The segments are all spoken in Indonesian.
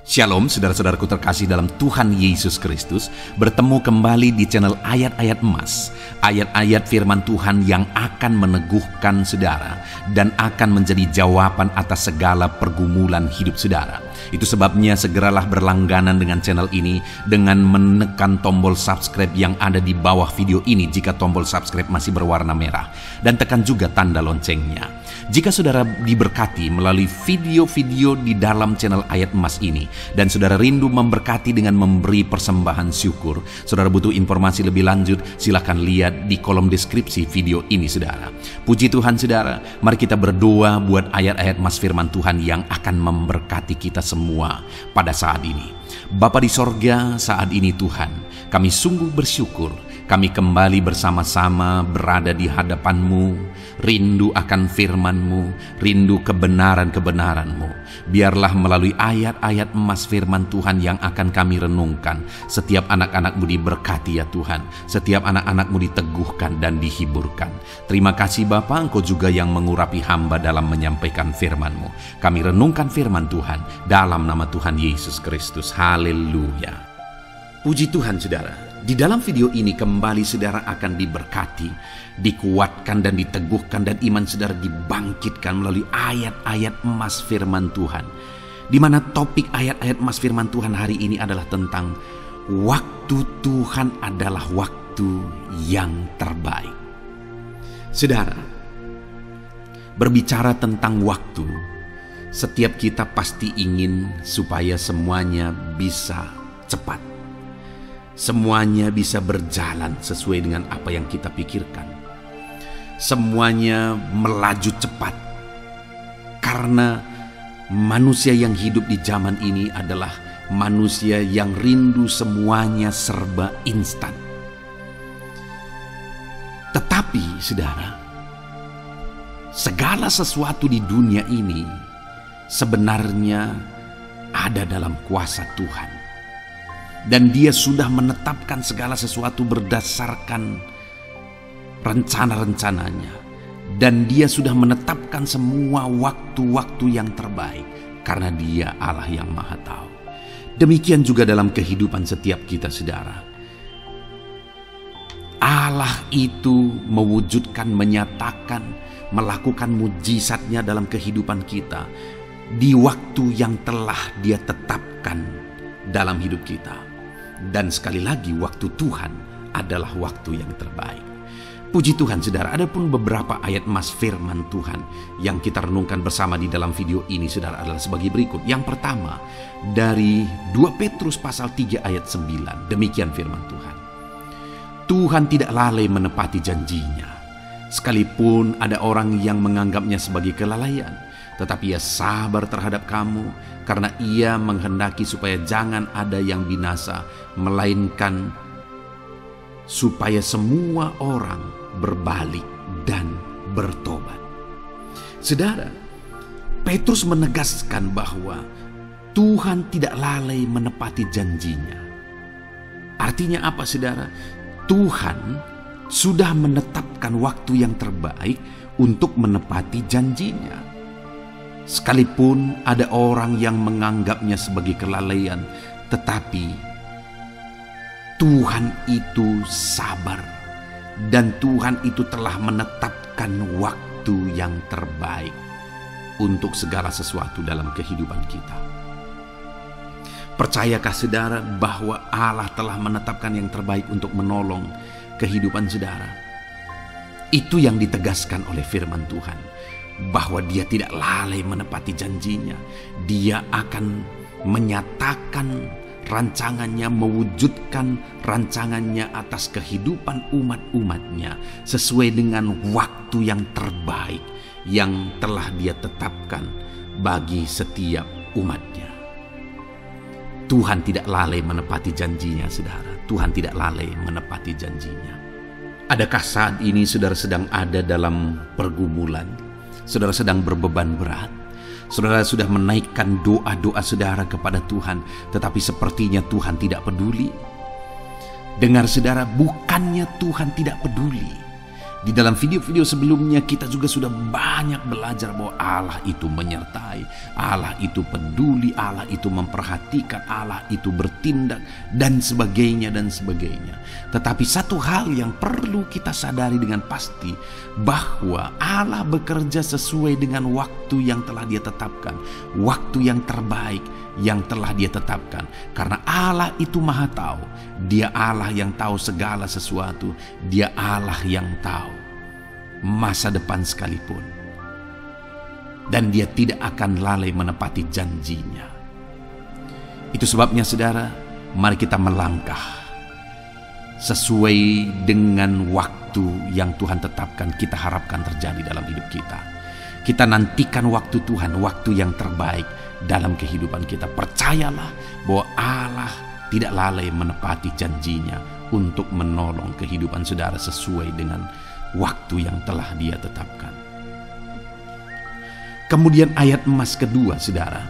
Shalom saudara-saudaraku terkasih dalam Tuhan Yesus Kristus. Bertemu kembali di channel Ayat-Ayat Emas. Ayat-ayat firman Tuhan yang akan meneguhkan saudara dan akan menjadi jawaban atas segala pergumulan hidup saudara. Itu sebabnya segeralah berlangganan dengan channel ini dengan menekan tombol subscribe yang ada di bawah video ini jika tombol subscribe masih berwarna merah. Dan tekan juga tanda loncengnya. Jika saudara diberkati melalui video-video di dalam channel Ayat Emas ini, dan saudara rindu memberkati dengan memberi persembahan syukur, saudara butuh informasi lebih lanjut, silakan lihat di kolom deskripsi video ini saudara. Puji Tuhan saudara, mari kita berdoa buat ayat-ayat Mas firman Tuhan yang akan memberkati kita semua pada saat ini. Bapa di sorga, saat ini Tuhan, kami sungguh bersyukur. Kami kembali bersama-sama berada di hadapan-Mu, rindu akan firman-Mu, rindu kebenaran-kebenaran-Mu. Biarlah melalui ayat-ayat emas firman Tuhan yang akan kami renungkan, setiap anak-anak-Mu diberkati ya Tuhan, setiap anak-anak-Mu diteguhkan dan dihiburkan. Terima kasih Bapa, Engkau juga yang mengurapi hamba dalam menyampaikan firman-Mu. Kami renungkan firman Tuhan dalam nama Tuhan Yesus Kristus. Haleluya. Puji Tuhan saudara. Di dalam video ini kembali saudara akan diberkati, dikuatkan dan diteguhkan, dan iman saudara dibangkitkan melalui ayat-ayat emas firman Tuhan. Di mana topik ayat-ayat emas firman Tuhan hari ini adalah tentang waktu Tuhan adalah waktu yang terbaik. Saudara, berbicara tentang waktu, setiap kita pasti ingin supaya semuanya bisa cepat. Semuanya bisa berjalan sesuai dengan apa yang kita pikirkan. Semuanya melaju cepat. Karena manusia yang hidup di zaman ini adalah manusia yang rindu semuanya serba instan. Tetapi saudara, segala sesuatu di dunia ini sebenarnya ada dalam kuasa Tuhan. Dan Dia sudah menetapkan segala sesuatu berdasarkan rencana-rencananya. Dan Dia sudah menetapkan semua waktu-waktu yang terbaik. Karena Dia Allah yang Maha Tahu. Demikian juga dalam kehidupan setiap kita saudara. Allah itu mewujudkan, menyatakan, melakukan mujizatnya dalam kehidupan kita. Di waktu yang telah Dia tetapkan dalam hidup kita. Dan sekali lagi waktu Tuhan adalah waktu yang terbaik. Puji Tuhan saudara, ada pun beberapa ayat emas firman Tuhan yang kita renungkan bersama di dalam video ini saudara adalah sebagai berikut. Yang pertama dari 2 Petrus pasal 3 ayat 9. Demikian firman Tuhan. Tuhan tidak lalai menepati janjinya, sekalipun ada orang yang menganggapnya sebagai kelalaian. Tetapi Ia sabar terhadap kamu, karena Ia menghendaki supaya jangan ada yang binasa, melainkan supaya semua orang berbalik dan bertobat. Saudara, Petrus menegaskan bahwa Tuhan tidak lalai menepati janjinya. Artinya apa saudara? Tuhan sudah menetapkan waktu yang terbaik untuk menepati janjinya. Sekalipun ada orang yang menganggapnya sebagai kelalaian, tetapi Tuhan itu sabar. Dan Tuhan itu telah menetapkan waktu yang terbaik untuk segala sesuatu dalam kehidupan kita. Percayakah saudara bahwa Allah telah menetapkan yang terbaik untuk menolong kehidupan saudara? Itu yang ditegaskan oleh firman Tuhan. Bahwa Dia tidak lalai menepati janjinya. Dia akan menyatakan rancangannya, mewujudkan rancangannya atas kehidupan umat-umatnya sesuai dengan waktu yang terbaik yang telah Dia tetapkan bagi setiap umatnya. Tuhan tidak lalai menepati janjinya saudara. Tuhan tidak lalai menepati janjinya. Adakah saat ini saudara sedang ada dalam pergumulan? Saudara sedang berbeban berat. Saudara sudah menaikkan doa-doa saudara kepada Tuhan, tetapi sepertinya Tuhan tidak peduli. Dengar saudara, bukannya Tuhan tidak peduli. Di dalam video-video sebelumnya kita juga sudah banyak belajar bahwa Allah itu menyertai, Allah itu peduli, Allah itu memperhatikan, Allah itu bertindak, dan sebagainya dan sebagainya. Tetapi satu hal yang perlu kita sadari dengan pasti, bahwa Allah bekerja sesuai dengan waktu yang telah Dia tetapkan, waktu yang terbaik yang telah Dia tetapkan. Karena Allah itu Maha Tahu, Dia Allah yang tahu segala sesuatu, Dia Allah yang tahu masa depan sekalipun, dan Dia tidak akan lalai menepati janjinya. Itu sebabnya saudara, mari kita melangkah sesuai dengan waktu yang Tuhan tetapkan, kita harapkan terjadi dalam hidup kita. Kita nantikan waktu Tuhan, waktu yang terbaik dalam kehidupan kita. Percayalah bahwa Allah tidak lalai menepati janjinya untuk menolong kehidupan saudara sesuai dengan waktu yang telah Dia tetapkan. Kemudian ayat emas kedua saudara,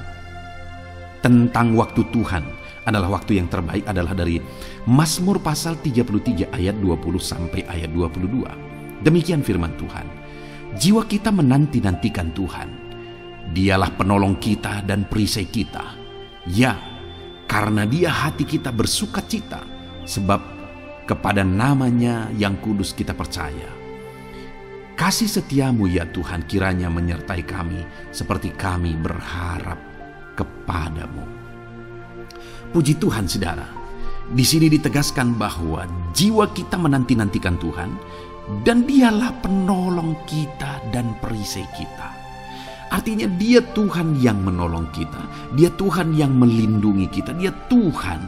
tentang waktu Tuhan adalah waktu yang terbaik, adalah dari Mazmur pasal 33 ayat 20 sampai ayat 22. Demikian firman Tuhan. Jiwa kita menanti-nantikan Tuhan. Dialah penolong kita dan perisai kita. Ya, karena Dia hati kita bersuka cita, sebab kepada nama-Nya yang kudus kita percaya. Kasih setiamu ya Tuhan kiranya menyertai kami seperti kami berharap kepadamu. Puji Tuhan saudara, di sini ditegaskan bahwa jiwa kita menanti-nantikan Tuhan, dan Dialah penolong kita dan perisai kita. Artinya Dia Tuhan yang menolong kita, Dia Tuhan yang melindungi kita, Dia Tuhan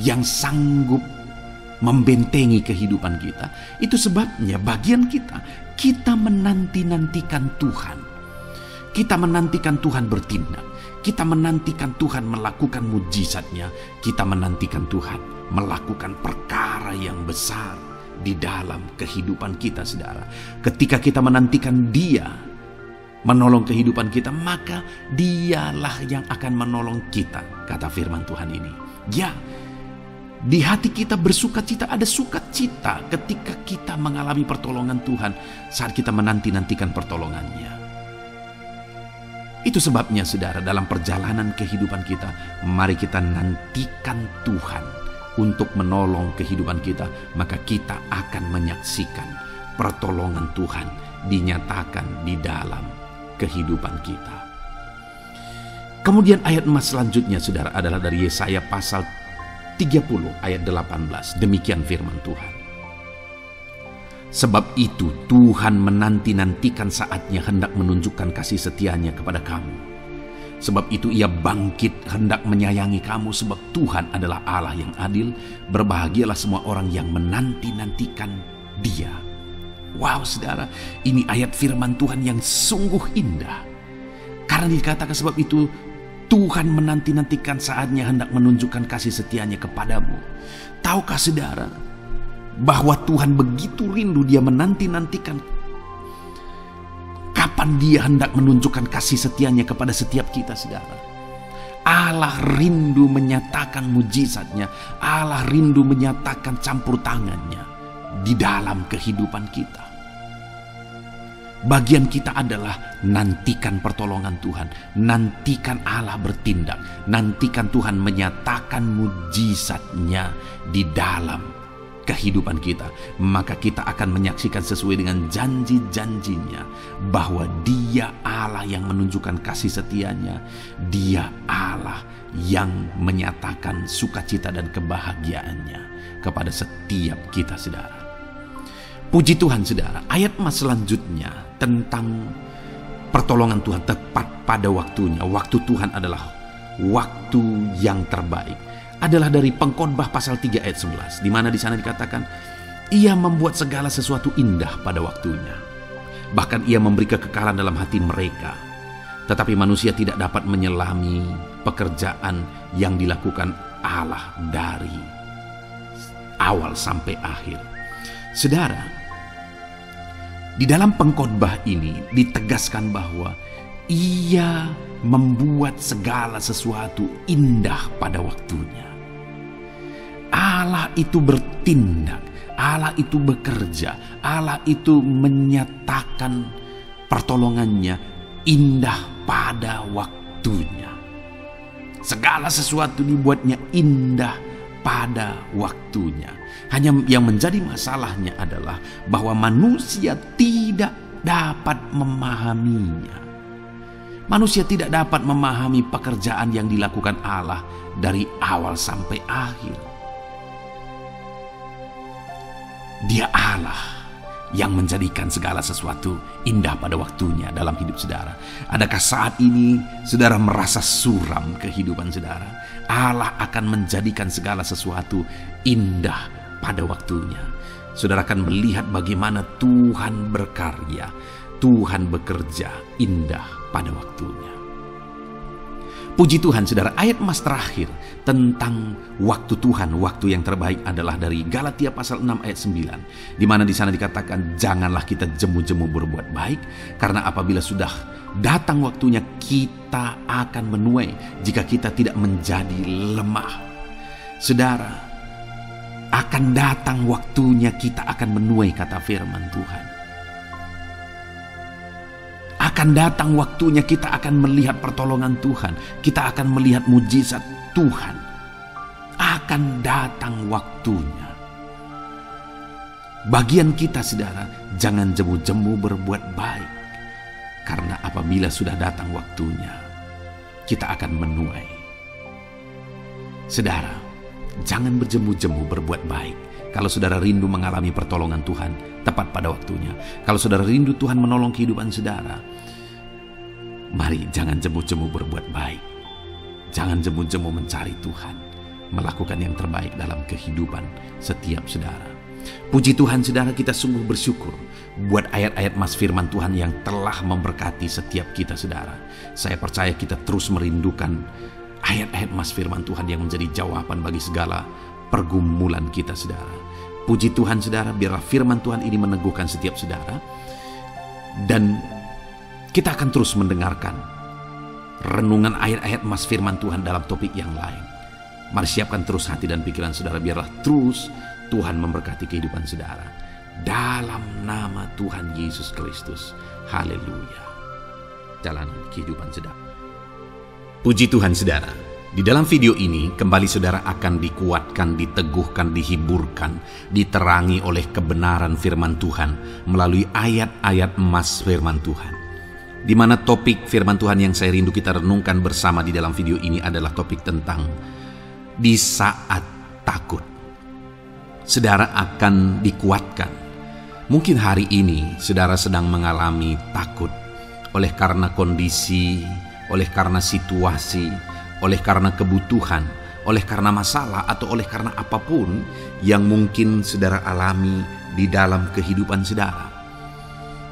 yang sanggup membentengi kehidupan kita. Itu sebabnya bagian kita menanti-nantikan Tuhan. Kita menantikan Tuhan bertindak. Kita menantikan Tuhan melakukan mujizat-Nya. Kita menantikan Tuhan melakukan perkara yang besar di dalam kehidupan kita, saudara. Ketika kita menantikan Dia menolong kehidupan kita, maka Dialah yang akan menolong kita, kata firman Tuhan ini. Ya, di hati kita bersukacita, ada sukacita ketika kita mengalami pertolongan Tuhan saat kita menanti-nantikan pertolongan-Nya. Itu sebabnya saudara, dalam perjalanan kehidupan kita, mari kita nantikan Tuhan untuk menolong kehidupan kita, maka kita akan menyaksikan pertolongan Tuhan dinyatakan di dalam kehidupan kita. Kemudian ayat emas selanjutnya saudara adalah dari Yesaya pasal 30 ayat 18. Demikian firman Tuhan. Sebab itu Tuhan menanti-nantikan saatnya hendak menunjukkan kasih setia-Nya kepada kamu. Sebab itu Ia bangkit hendak menyayangi kamu, sebab Tuhan adalah Allah yang adil. Berbahagialah semua orang yang menanti-nantikan Dia. Wow saudara, ini ayat firman Tuhan yang sungguh indah. Karena dikatakan sebab itu Tuhan menanti-nantikan saatnya hendak menunjukkan kasih setia-Nya kepadamu. Tahukah saudara bahwa Tuhan begitu rindu, Dia menanti-nantikan kapan Dia hendak menunjukkan kasih setia-Nya kepada setiap kita, saudara. Allah rindu menyatakan mujizat-Nya, Allah rindu menyatakan campur tangan-Nya di dalam kehidupan kita. Bagian kita adalah nantikan pertolongan Tuhan, nantikan Allah bertindak, nantikan Tuhan menyatakan mujizat-Nya di dalam kehidupan kita. Maka kita akan menyaksikan sesuai dengan janji-janjinya bahwa Dia Allah yang menunjukkan kasih setia-Nya, Dia Allah yang menyatakan sukacita dan kebahagiaannya kepada setiap kita, saudara. Puji Tuhan saudara, ayat emas selanjutnya tentang pertolongan Tuhan tepat pada waktunya. Waktu Tuhan adalah waktu yang terbaik. Adalah dari Pengkhotbah pasal 3 ayat 11. Di mana di sana dikatakan, Ia membuat segala sesuatu indah pada waktunya. Bahkan Ia memberi kekekalan dalam hati mereka. Tetapi manusia tidak dapat menyelami pekerjaan yang dilakukan Allah dari awal sampai akhir. Saudara, di dalam pengkhotbah ini ditegaskan bahwa Ia membuat segala sesuatu indah pada waktunya. Allah itu bertindak, Allah itu bekerja, Allah itu menyatakan pertolongannya indah pada waktunya. Segala sesuatu dibuatnya indah pada waktunya. Hanya yang menjadi masalahnya adalah bahwa manusia tidak dapat memahaminya. Manusia tidak dapat memahami pekerjaan yang dilakukan Allah dari awal sampai akhir. Dia Allah yang menjadikan segala sesuatu indah pada waktunya dalam hidup saudara. Adakah saat ini saudara merasa suram kehidupan saudara? Allah akan menjadikan segala sesuatu indah pada waktunya. Saudara akan melihat bagaimana Tuhan berkarya, Tuhan bekerja indah pada waktunya. Puji Tuhan saudara, ayat emas terakhir tentang waktu Tuhan, waktu yang terbaik adalah dari Galatia pasal 6 ayat 9. Di mana di sana dikatakan, janganlah kita jemu-jemu berbuat baik, karena apabila sudah datang waktunya kita akan menuai jika kita tidak menjadi lemah. Saudara, akan datang waktunya kita akan menuai, kata firman Tuhan. Akan datang waktunya kita akan melihat pertolongan Tuhan. Kita akan melihat mujizat Tuhan. Akan datang waktunya. Bagian kita saudara, jangan jemu-jemu berbuat baik. Karena apabila sudah datang waktunya, kita akan menuai. Saudara, jangan berjemu-jemu berbuat baik. Kalau saudara rindu mengalami pertolongan Tuhan tepat pada waktunya. Kalau saudara rindu Tuhan menolong kehidupan saudara, mari jangan jemu-jemu berbuat baik. Jangan jemu-jemu mencari Tuhan, melakukan yang terbaik dalam kehidupan setiap saudara. Puji Tuhan saudara, kita sungguh bersyukur buat ayat-ayat mas firman Tuhan yang telah memberkati setiap kita saudara. Saya percaya kita terus merindukan ayat-ayat mas firman Tuhan yang menjadi jawaban bagi segala pergumulan kita saudara. Puji Tuhan saudara, biarlah firman Tuhan ini meneguhkan setiap saudara. Dan kita akan terus mendengarkan renungan ayat-ayat mas firman Tuhan dalam topik yang lain. Mari siapkan terus hati dan pikiran saudara, biarlah terus Tuhan memberkati kehidupan saudara. Dalam nama Tuhan Yesus Kristus. Haleluya. Jalanan kehidupan saudara. Puji Tuhan saudara. Di dalam video ini kembali saudara akan dikuatkan, diteguhkan, dihiburkan, diterangi oleh kebenaran firman Tuhan melalui ayat-ayat emas firman Tuhan. Di mana topik firman Tuhan yang saya rindu kita renungkan bersama di dalam video ini adalah topik tentang di saat takut. Saudara akan dikuatkan. Mungkin hari ini saudara sedang mengalami takut oleh karena kondisi, oleh karena situasi, oleh karena kebutuhan, oleh karena masalah, atau oleh karena apapun yang mungkin saudara alami di dalam kehidupan saudara.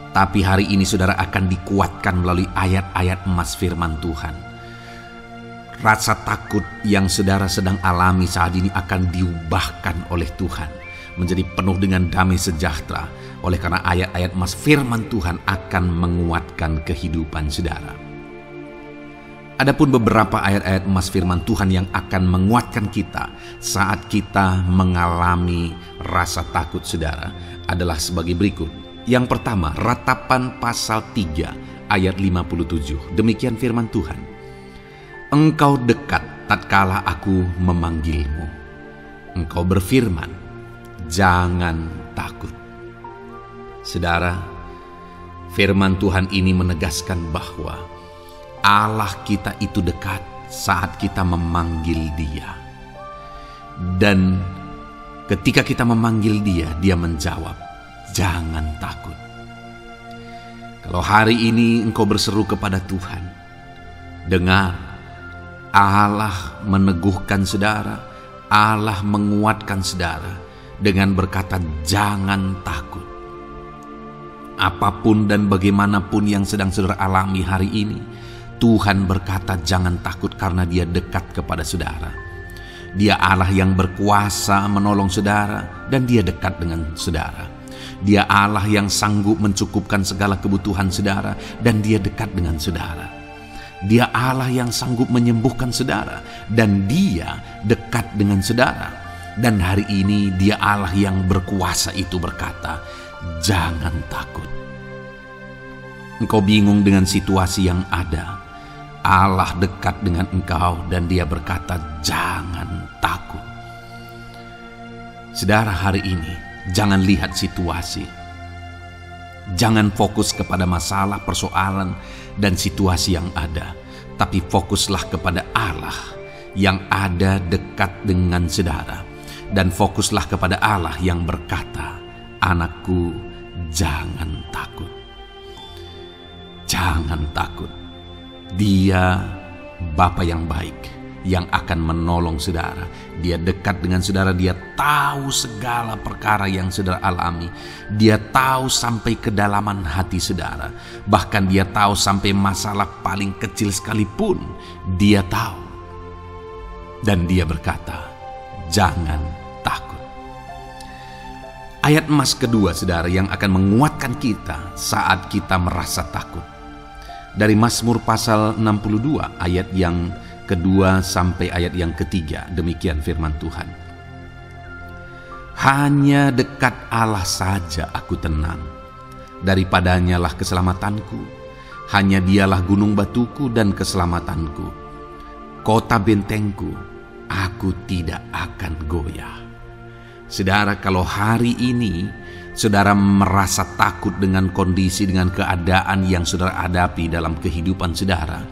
Tapi hari ini saudara akan dikuatkan melalui ayat-ayat emas firman Tuhan. Rasa takut yang saudara sedang alami saat ini akan diubahkan oleh Tuhan menjadi penuh dengan damai sejahtera, oleh karena ayat-ayat emas firman Tuhan akan menguatkan kehidupan saudara. Adapun beberapa ayat-ayat emas firman Tuhan yang akan menguatkan kita saat kita mengalami rasa takut saudara adalah sebagai berikut. Yang pertama, Ratapan pasal 3 ayat 57. Demikian firman Tuhan. Engkau dekat tatkala aku memanggilmu. Engkau berfirman, jangan takut. Saudara, firman Tuhan ini menegaskan bahwa Allah kita itu dekat saat kita memanggil Dia. Dan ketika kita memanggil Dia, Dia menjawab, jangan takut. Kalau hari ini engkau berseru kepada Tuhan, dengar, Allah meneguhkan saudara, Allah menguatkan saudara dengan berkata, jangan takut. Apapun dan bagaimanapun yang sedang saudara alami hari ini, Tuhan berkata jangan takut karena Dia dekat kepada saudara. Dia Allah yang berkuasa menolong saudara dan Dia dekat dengan saudara. Dia Allah yang sanggup mencukupkan segala kebutuhan saudara dan Dia dekat dengan saudara. Dia Allah yang sanggup menyembuhkan saudara dan Dia dekat dengan saudara. Dan hari ini Dia Allah yang berkuasa itu berkata, jangan takut. Engkau bingung dengan situasi yang ada. Allah dekat dengan engkau dan Dia berkata, jangan takut. Saudara, hari ini jangan lihat situasi. Jangan fokus kepada masalah, persoalan, dan situasi yang ada. Tapi fokuslah kepada Allah yang ada dekat dengan saudara. Dan fokuslah kepada Allah yang berkata, anakku, jangan takut. Jangan takut. Dia Bapa yang baik, yang akan menolong saudara. Dia dekat dengan saudara. Dia tahu segala perkara yang saudara alami. Dia tahu sampai kedalaman hati saudara. Bahkan Dia tahu sampai masalah paling kecil sekalipun. Dia tahu. Dan Dia berkata, jangan takut. Ayat emas kedua, saudara, yang akan menguatkan kita saat kita merasa takut. Dari Mazmur pasal 62 ayat yang kedua sampai ayat yang ketiga, demikian firman Tuhan. Hanya dekat Allah saja aku tenang, daripadanya lah keselamatanku. Hanya Dialah gunung batuku dan keselamatanku, kota bentengku, aku tidak akan goyah. Saudara, kalau hari ini saudara merasa takut dengan kondisi, dengan keadaan yang saudara hadapi dalam kehidupan saudara,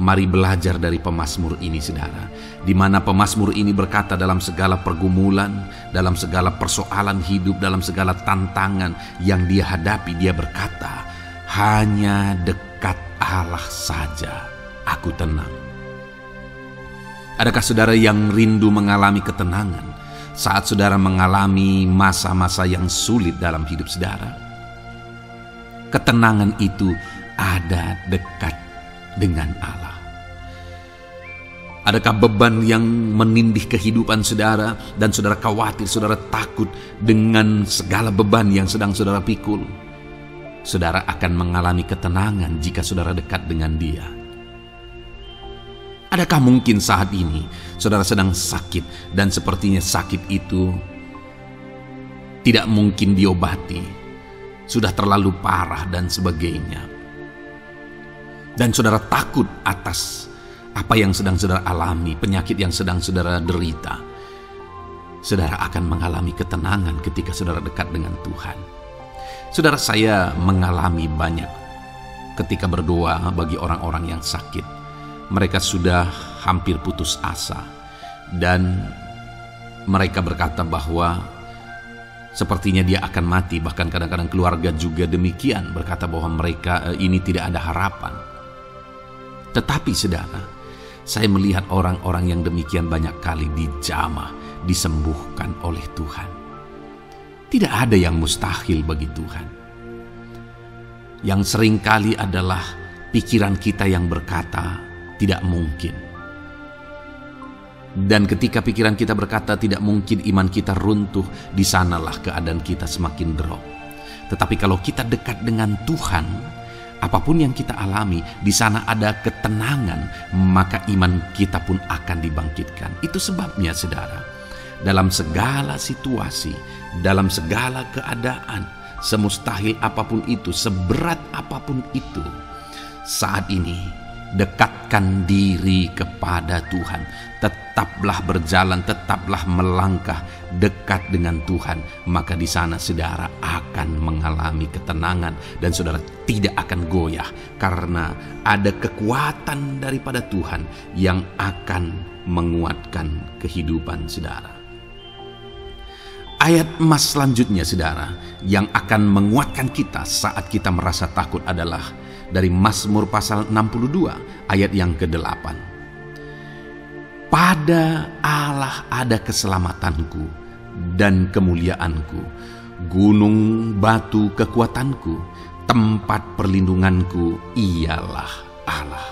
mari belajar dari pemazmur ini, saudara. Di mana pemazmur ini berkata, dalam segala pergumulan, dalam segala persoalan hidup, dalam segala tantangan yang dia hadapi, dia berkata, hanya dekat Allah saja aku tenang. Adakah saudara yang rindu mengalami ketenangan saat saudara mengalami masa-masa yang sulit dalam hidup saudara? Ketenangan itu ada dekat dengan Allah. Adakah beban yang menindih kehidupan saudara dan saudara khawatir, saudara takut dengan segala beban yang sedang saudara pikul? Saudara akan mengalami ketenangan jika saudara dekat dengan Dia. Adakah mungkin saat ini saudara sedang sakit dan sepertinya sakit itu tidak mungkin diobati, sudah terlalu parah dan sebagainya, dan saudara takut atas apa yang sedang saudara alami, penyakit yang sedang saudara derita? Saudara akan mengalami ketenangan ketika saudara dekat dengan Tuhan. Saudara, saya mengalami banyak ketika berdoa bagi orang-orang yang sakit. Mereka sudah hampir putus asa dan mereka berkata bahwa sepertinya dia akan mati. Bahkan kadang-kadang keluarga juga demikian, berkata bahwa mereka ini tidak ada harapan. Tetapi saudara, saya melihat orang-orang yang demikian banyak kali dijamah, disembuhkan oleh Tuhan. Tidak ada yang mustahil bagi Tuhan. Yang seringkali adalah pikiran kita yang berkata tidak mungkin. Dan ketika pikiran kita berkata tidak mungkin, iman kita runtuh, di sanalah keadaan kita semakin drop. Tetapi kalau kita dekat dengan Tuhan, apapun yang kita alami, di sana ada ketenangan, maka iman kita pun akan dibangkitkan. Itu sebabnya saudara, dalam segala situasi, dalam segala keadaan, semustahil apapun itu, seberat apapun itu, saat ini dekatkan diri kepada Tuhan. Tetaplah berjalan, tetaplah melangkah dekat dengan Tuhan. Maka di sana saudara akan mengalami ketenangan dan saudara tidak akan goyah, karena ada kekuatan daripada Tuhan yang akan menguatkan kehidupan saudara. Ayat emas selanjutnya saudara yang akan menguatkan kita saat kita merasa takut adalah dari Mazmur pasal 62 ayat yang ke-8. Pada Allah ada keselamatanku dan kemuliaanku, gunung batu kekuatanku, tempat perlindunganku ialah Allah.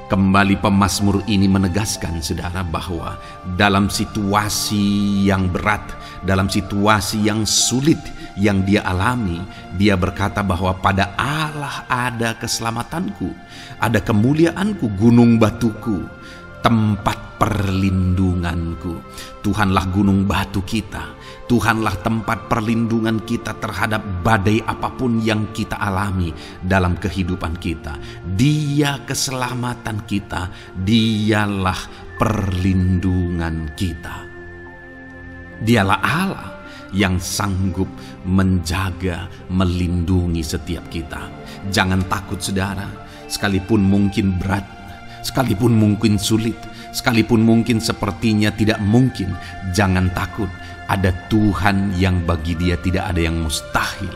Kembali pemazmur ini menegaskan saudara bahwa dalam situasi yang berat, dalam situasi yang sulit yang dia alami, dia berkata bahwa pada Allah ada keselamatanku, ada kemuliaanku, gunung batuku, tempat perlindunganku. Tuhanku. Tuhanlah gunung batu kita. Tuhanlah tempat perlindungan kita terhadap badai apapun yang kita alami dalam kehidupan kita. Dia keselamatan kita. Dialah perlindungan kita. Dialah Allah yang sanggup menjaga, melindungi setiap kita. Jangan takut saudara, sekalipun mungkin berat, sekalipun mungkin sulit, sekalipun mungkin sepertinya tidak mungkin, jangan takut. Ada Tuhan yang bagi Dia tidak ada yang mustahil.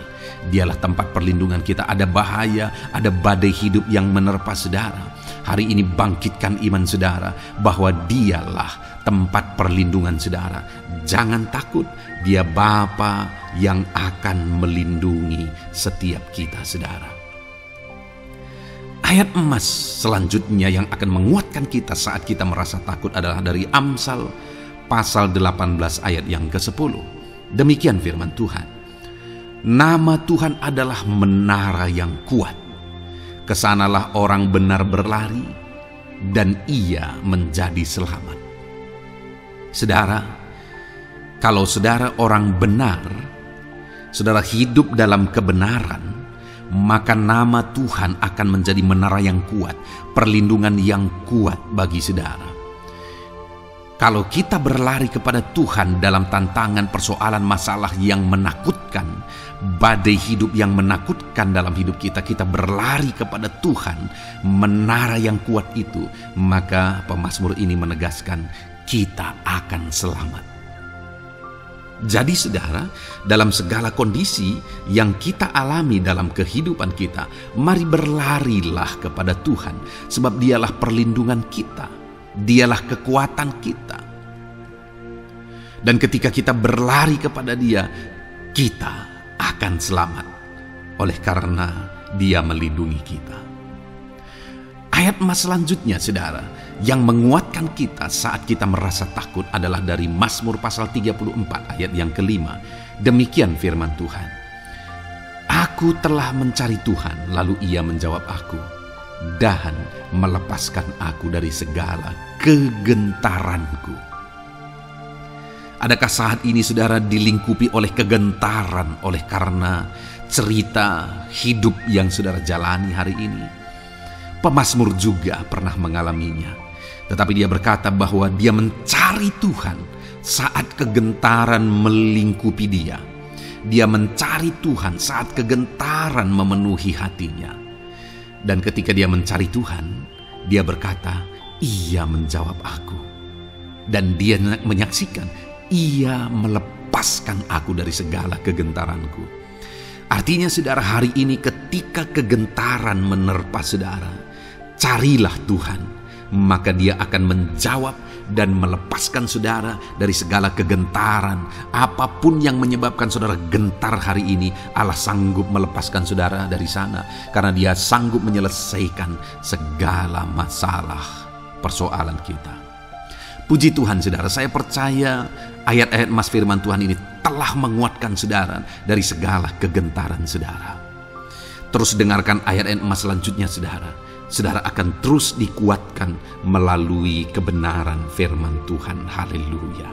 Dialah tempat perlindungan kita. Ada bahaya, ada badai hidup yang menerpa saudara. Hari ini bangkitkan iman saudara bahwa Dialah tempat perlindungan saudara. Jangan takut, Dia Bapa yang akan melindungi setiap kita saudara. Ayat emas selanjutnya yang akan menguatkan kita saat kita merasa takut adalah dari Amsal pasal 18 ayat yang ke-10. Demikian firman Tuhan. Nama Tuhan adalah menara yang kuat. Kesanalah orang benar berlari dan ia menjadi selamat. Saudara, kalau saudara orang benar, saudara hidup dalam kebenaran, maka nama Tuhan akan menjadi menara yang kuat, perlindungan yang kuat bagi saudara. Kalau kita berlari kepada Tuhan dalam tantangan, persoalan, masalah yang menakutkan, badai hidup yang menakutkan dalam hidup kita, kita berlari kepada Tuhan, menara yang kuat itu, maka pemazmur ini menegaskan kita akan selamat. Jadi saudara, dalam segala kondisi yang kita alami dalam kehidupan kita, mari berlarilah kepada Tuhan, sebab Dialah perlindungan kita. Dialah kekuatan kita. Dan ketika kita berlari kepada Dia, kita akan selamat. Oleh karena Dia melindungi kita. Ayat emas selanjutnya saudara, yang menguatkan kita saat kita merasa takut adalah dari Mazmur pasal 34 ayat yang kelima. Demikian firman Tuhan. Aku telah mencari Tuhan, lalu Ia menjawab aku, dan melepaskan aku dari segala kegentaranku. Adakah saat ini saudara dilingkupi oleh kegentaran oleh karena cerita hidup yang saudara jalani hari ini? Pemazmur juga pernah mengalaminya. Tetapi dia berkata bahwa dia mencari Tuhan saat kegentaran melingkupi dia. Dia mencari Tuhan saat kegentaran memenuhi hatinya. Dan ketika dia mencari Tuhan, dia berkata, Ia menjawab aku. Dan dia menyaksikan, Ia melepaskan aku dari segala kegentaranku. Artinya saudara, hari ini ketika kegentaran menerpa saudara, carilah Tuhan, maka Dia akan menjawab dan melepaskan saudara dari segala kegentaran. Apapun yang menyebabkan saudara gentar hari ini, Allah sanggup melepaskan saudara dari sana, karena Dia sanggup menyelesaikan segala masalah persoalan kita. Puji Tuhan saudara, saya percaya ayat-ayat emas firman Tuhan ini telah menguatkan saudara dari segala kegentaran saudara. Terus dengarkan ayat-ayat emas selanjutnya saudara. Saudara akan terus dikuatkan melalui kebenaran firman Tuhan. Haleluya.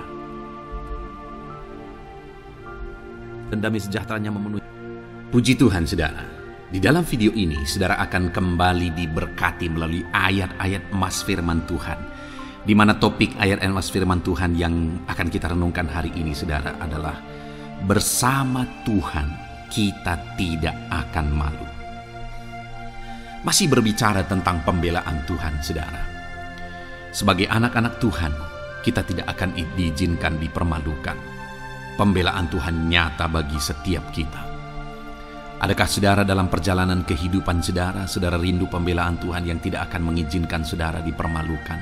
Dan damai sejahteranya memenuhi. Puji Tuhan saudara. Di dalam video ini saudara akan kembali diberkati melalui ayat-ayat emas firman Tuhan. Di mana topik ayat emas firman Tuhan yang akan kita renungkan hari ini saudara adalah bersama Tuhan kita tidak akan malu. Masih berbicara tentang pembelaan Tuhan saudara. Sebagai anak-anak Tuhan, kita tidak akan diizinkan dipermalukan. Pembelaan Tuhan nyata bagi setiap kita. Adakah saudara dalam perjalanan kehidupan saudara, saudara rindu pembelaan Tuhan yang tidak akan mengizinkan saudara dipermalukan?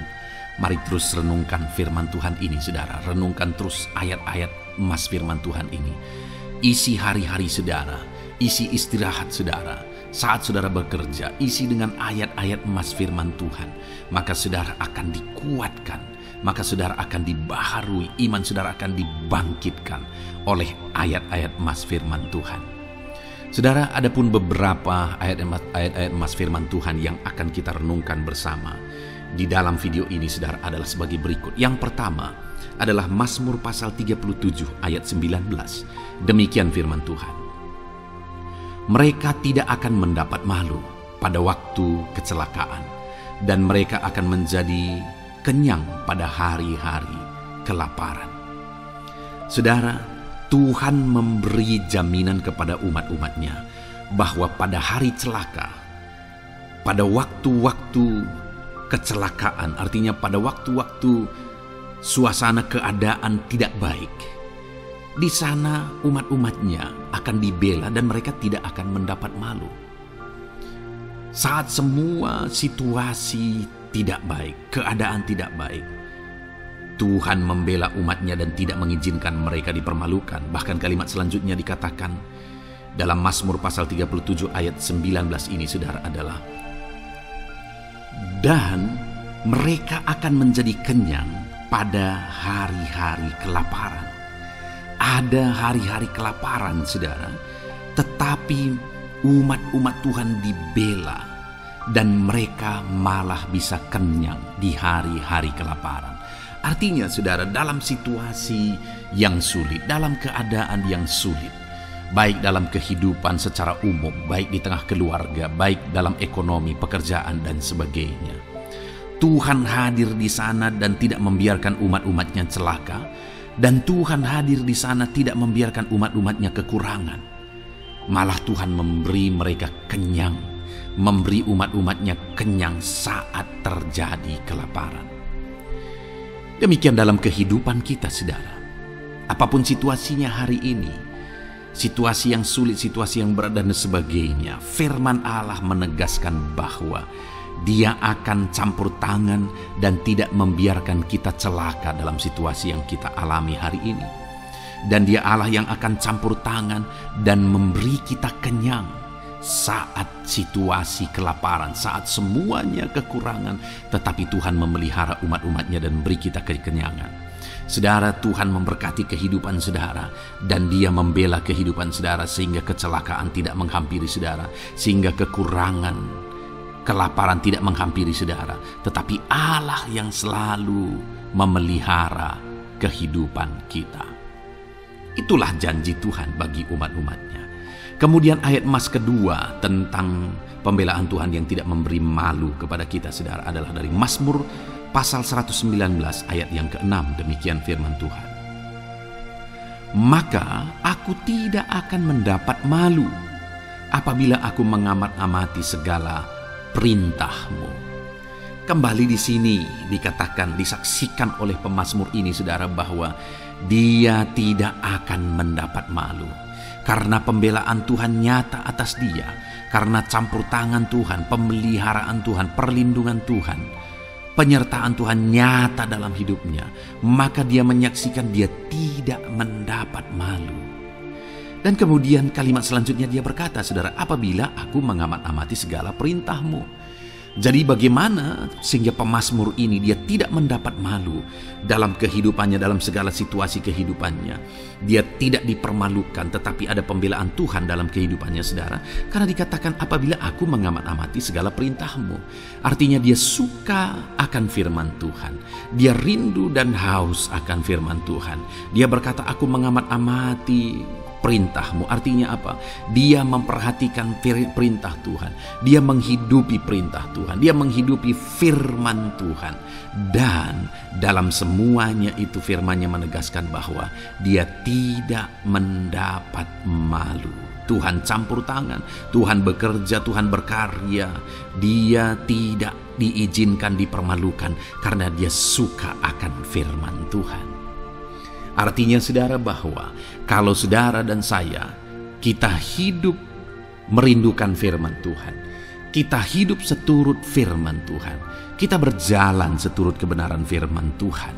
Mari terus renungkan firman Tuhan ini saudara. Renungkan terus ayat-ayat emas firman Tuhan ini. Isi hari-hari saudara, isi istirahat saudara, saat saudara bekerja, isi dengan ayat-ayat emas firman Tuhan. Maka saudara akan dikuatkan, maka saudara akan dibaharui, iman saudara akan dibangkitkan oleh ayat-ayat emas firman Tuhan. Saudara, ada pun beberapa ayat-ayat emas firman Tuhan yang akan kita renungkan bersama. di dalam video ini, saudara, adalah sebagai berikut. Yang pertama adalah Mazmur pasal 37 ayat 19. Demikian firman Tuhan. Mereka tidak akan mendapat malu pada waktu kecelakaan, dan mereka akan menjadi kenyang pada hari-hari kelaparan. Saudara, Tuhan memberi jaminan kepada umat-umatnya bahwa pada hari celaka, pada waktu-waktu kecelakaan, artinya pada waktu-waktu suasana keadaan tidak baik, di sana umat-umatnya akan dibela dan mereka tidak akan mendapat malu. Saat semua situasi tidak baik, keadaan tidak baik, Tuhan membela umatnya dan tidak mengizinkan mereka dipermalukan. Bahkan kalimat selanjutnya dikatakan dalam Mazmur pasal 37 ayat 19 ini, saudara, adalah dan mereka akan menjadi kenyang pada hari-hari kelaparan. Ada hari-hari kelaparan, saudara, tetapi umat-umat Tuhan dibela dan mereka malah bisa kenyang di hari-hari kelaparan. Artinya, saudara, dalam situasi yang sulit, dalam keadaan yang sulit, baik dalam kehidupan secara umum, baik di tengah keluarga, baik dalam ekonomi, pekerjaan, dan sebagainya, Tuhan hadir di sana dan tidak membiarkan umat-umatnya celaka, dan Tuhan hadir di sana tidak membiarkan umat-umatnya kekurangan. Malah Tuhan memberi mereka kenyang, memberi umat-umatnya kenyang saat terjadi kelaparan. Demikian dalam kehidupan kita, saudara. Apapun situasinya hari ini, situasi yang sulit, situasi yang berat, dan sebagainya, firman Allah menegaskan bahwa Dia akan campur tangan dan tidak membiarkan kita celaka dalam situasi yang kita alami hari ini. Dan Dia Allah yang akan campur tangan dan memberi kita kenyang saat situasi kelaparan, saat semuanya kekurangan, tetapi Tuhan memelihara umat-umatnya dan beri kita kekenyangan. Saudara, Tuhan memberkati kehidupan saudara, dan Dia membela kehidupan saudara sehingga kecelakaan tidak menghampiri saudara, sehingga kekurangan, kelaparan tidak menghampiri saudara, tetapi Allah yang selalu memelihara kehidupan kita. Itulah janji Tuhan bagi umat-umatnya. Kemudian ayat emas kedua tentang pembelaan Tuhan yang tidak memberi malu kepada kita, saudara, adalah dari Mazmur pasal 119 ayat yang ke-6. Demikian firman Tuhan. Maka aku tidak akan mendapat malu apabila aku mengamat-amati segala perintah-Mu. Kembali di sini dikatakan, disaksikan oleh pemazmur ini, saudara, bahwa dia tidak akan mendapat malu. Karena pembelaan Tuhan nyata atas dia, karena campur tangan Tuhan, pemeliharaan Tuhan, perlindungan Tuhan, penyertaan Tuhan nyata dalam hidupnya, maka dia menyaksikan dia tidak mendapat malu. Dan kemudian kalimat selanjutnya dia berkata, saudara, apabila aku mengamat-amati segala perintah-Mu. Jadi bagaimana sehingga pemazmur ini dia tidak mendapat malu dalam kehidupannya, dalam segala situasi kehidupannya. Dia tidak dipermalukan, tetapi ada pembelaan Tuhan dalam kehidupannya, saudara. Karena dikatakan apabila aku mengamat-amati segala perintah-Mu. Artinya dia suka akan firman Tuhan. Dia rindu dan haus akan firman Tuhan. Dia berkata, aku mengamat-amati perintah-Mu. Artinya apa? Dia memperhatikan perintah Tuhan. Dia menghidupi perintah Tuhan. Dia menghidupi firman Tuhan. Dan dalam semuanya itu firman-Nya menegaskan bahwa dia tidak mendapat malu. Tuhan campur tangan, Tuhan bekerja, Tuhan berkarya. Dia tidak diizinkan dipermalukan karena dia suka akan firman Tuhan. Artinya, saudara, bahwa kalau saudara dan saya, kita hidup merindukan firman Tuhan, kita hidup seturut firman Tuhan, kita berjalan seturut kebenaran firman Tuhan,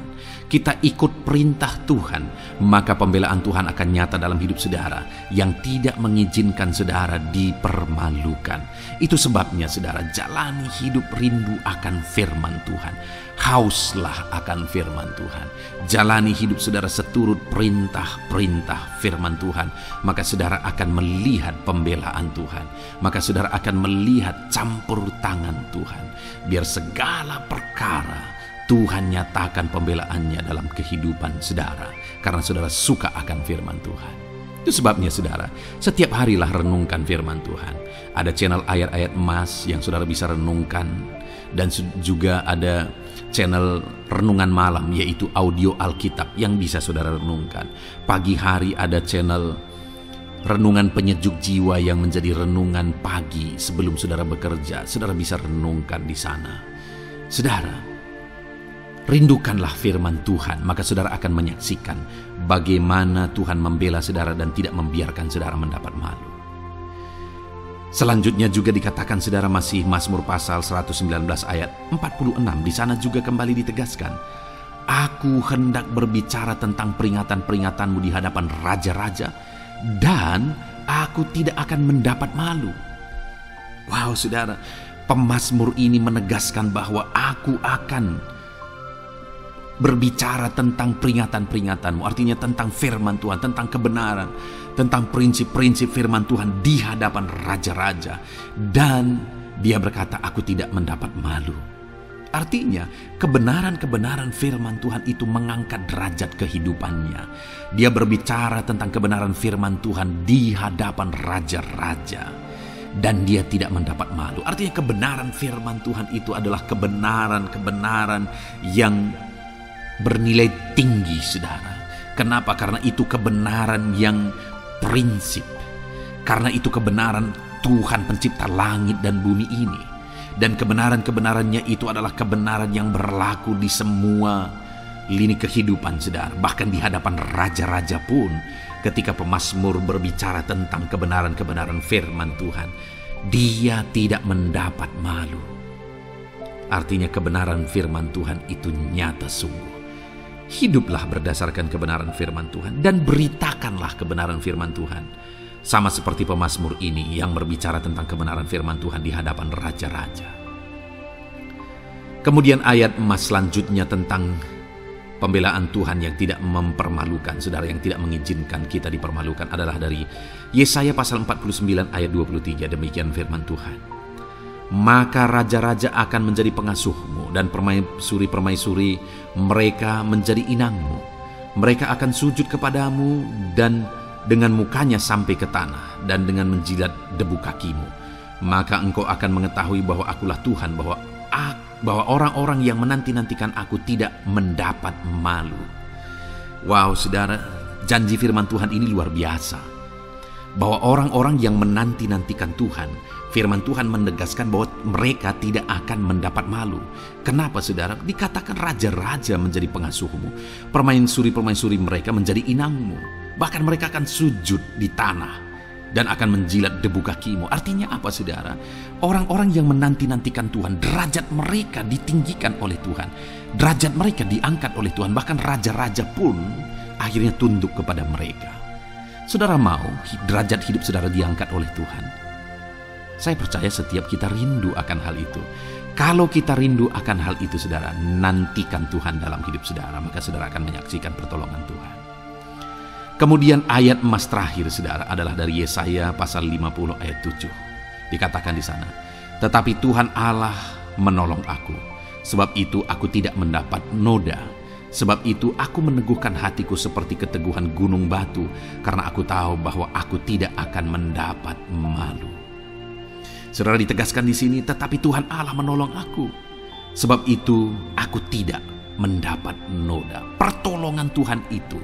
kita ikut perintah Tuhan, maka pembelaan Tuhan akan nyata dalam hidup saudara yang tidak mengizinkan saudara dipermalukan. Itu sebabnya, saudara, jalani hidup rindu akan firman Tuhan. Hauslah akan firman Tuhan. Jalani hidup saudara seturut perintah-perintah firman Tuhan. Maka saudara akan melihat pembelaan Tuhan. Maka saudara akan melihat campur tangan Tuhan. Biar segala segala perkara Tuhan nyatakan pembelaannya dalam kehidupan saudara, karena saudara suka akan firman Tuhan. Itu sebabnya saudara, setiap harilah renungkan firman Tuhan. Ada channel ayat-ayat emas yang saudara bisa renungkan, dan juga ada channel renungan malam, yaitu audio Alkitab yang bisa saudara renungkan. Pagi hari ada channel renungan penyejuk jiwa yang menjadi renungan pagi sebelum saudara bekerja. Saudara bisa renungkan di sana. Saudara, rindukanlah firman Tuhan, maka saudara akan menyaksikan bagaimana Tuhan membela saudara dan tidak membiarkan saudara mendapat malu. Selanjutnya juga dikatakan saudara, masih Mazmur pasal 119 ayat 46. Di sana juga kembali ditegaskan, aku hendak berbicara tentang peringatan-peringatanmu di hadapan raja-raja, dan aku tidak akan mendapat malu. Wow saudara, pemazmur ini menegaskan bahwa aku akan berbicara tentang peringatan-peringatanmu, artinya tentang firman Tuhan, tentang kebenaran, tentang prinsip-prinsip firman Tuhan di hadapan raja-raja. Dan dia berkata, aku tidak mendapat malu. Artinya kebenaran-kebenaran firman Tuhan itu mengangkat derajat kehidupannya. Dia berbicara tentang kebenaran firman Tuhan di hadapan raja-raja, dan dia tidak mendapat malu. Artinya kebenaran firman Tuhan itu adalah kebenaran-kebenaran yang bernilai tinggi saudara. Kenapa? Karena itu kebenaran yang prinsip. Karena itu kebenaran Tuhan pencipta langit dan bumi ini. Dan kebenaran-kebenarannya itu adalah kebenaran yang berlaku di semua lini kehidupan saudara. Bahkan di hadapan raja-raja pun, ketika pemazmur berbicara tentang kebenaran-kebenaran firman Tuhan, dia tidak mendapat malu. Artinya kebenaran firman Tuhan itu nyata sungguh. Hiduplah berdasarkan kebenaran firman Tuhan dan beritakanlah kebenaran firman Tuhan. Sama seperti pemazmur ini yang berbicara tentang kebenaran firman Tuhan di hadapan raja-raja. Kemudian ayat emas selanjutnya tentang pembelaan Tuhan yang tidak mempermalukan, saudara, yang tidak mengizinkan kita dipermalukan adalah dari Yesaya pasal 49 ayat 23. Demikian firman Tuhan. Maka raja-raja akan menjadi pengasuhmu, dan permaisuri-permaisuri mereka menjadi inangmu. Mereka akan sujud kepadamu dan dengan mukanya sampai ke tanah, dan dengan menjilat debu kakimu. Maka engkau akan mengetahui bahwa akulah Tuhan, bahwa orang-orang yang menanti-nantikan aku tidak mendapat malu. Wow saudara, janji firman Tuhan ini luar biasa. Bahwa orang-orang yang menanti-nantikan Tuhan, firman Tuhan menegaskan bahwa mereka tidak akan mendapat malu. Kenapa saudara? Dikatakan raja-raja menjadi pengasuhmu, permaisuri-permaisuri mereka menjadi inangmu. Bahkan mereka akan sujud di tanah dan akan menjilat debu kakimu. Artinya apa saudara? Orang-orang yang menanti-nantikan Tuhan, derajat mereka ditinggikan oleh Tuhan. Derajat mereka diangkat oleh Tuhan. Bahkan raja-raja pun akhirnya tunduk kepada mereka. Saudara mau derajat hidup saudara diangkat oleh Tuhan? Saya percaya setiap kita rindu akan hal itu. Kalau kita rindu akan hal itu saudara, nantikan Tuhan dalam hidup saudara, maka saudara akan menyaksikan pertolongan Tuhan. Kemudian ayat emas terakhir saudara adalah dari Yesaya pasal 50 ayat 7. Dikatakan di sana, tetapi Tuhan Allah menolong aku, sebab itu aku tidak mendapat noda. Sebab itu aku meneguhkan hatiku seperti keteguhan gunung batu, karena aku tahu bahwa aku tidak akan mendapat malu. Saudara, ditegaskan di sini, tetapi Tuhan Allah menolong aku. Sebab itu aku tidak mendapat noda. Pertolongan Tuhan itu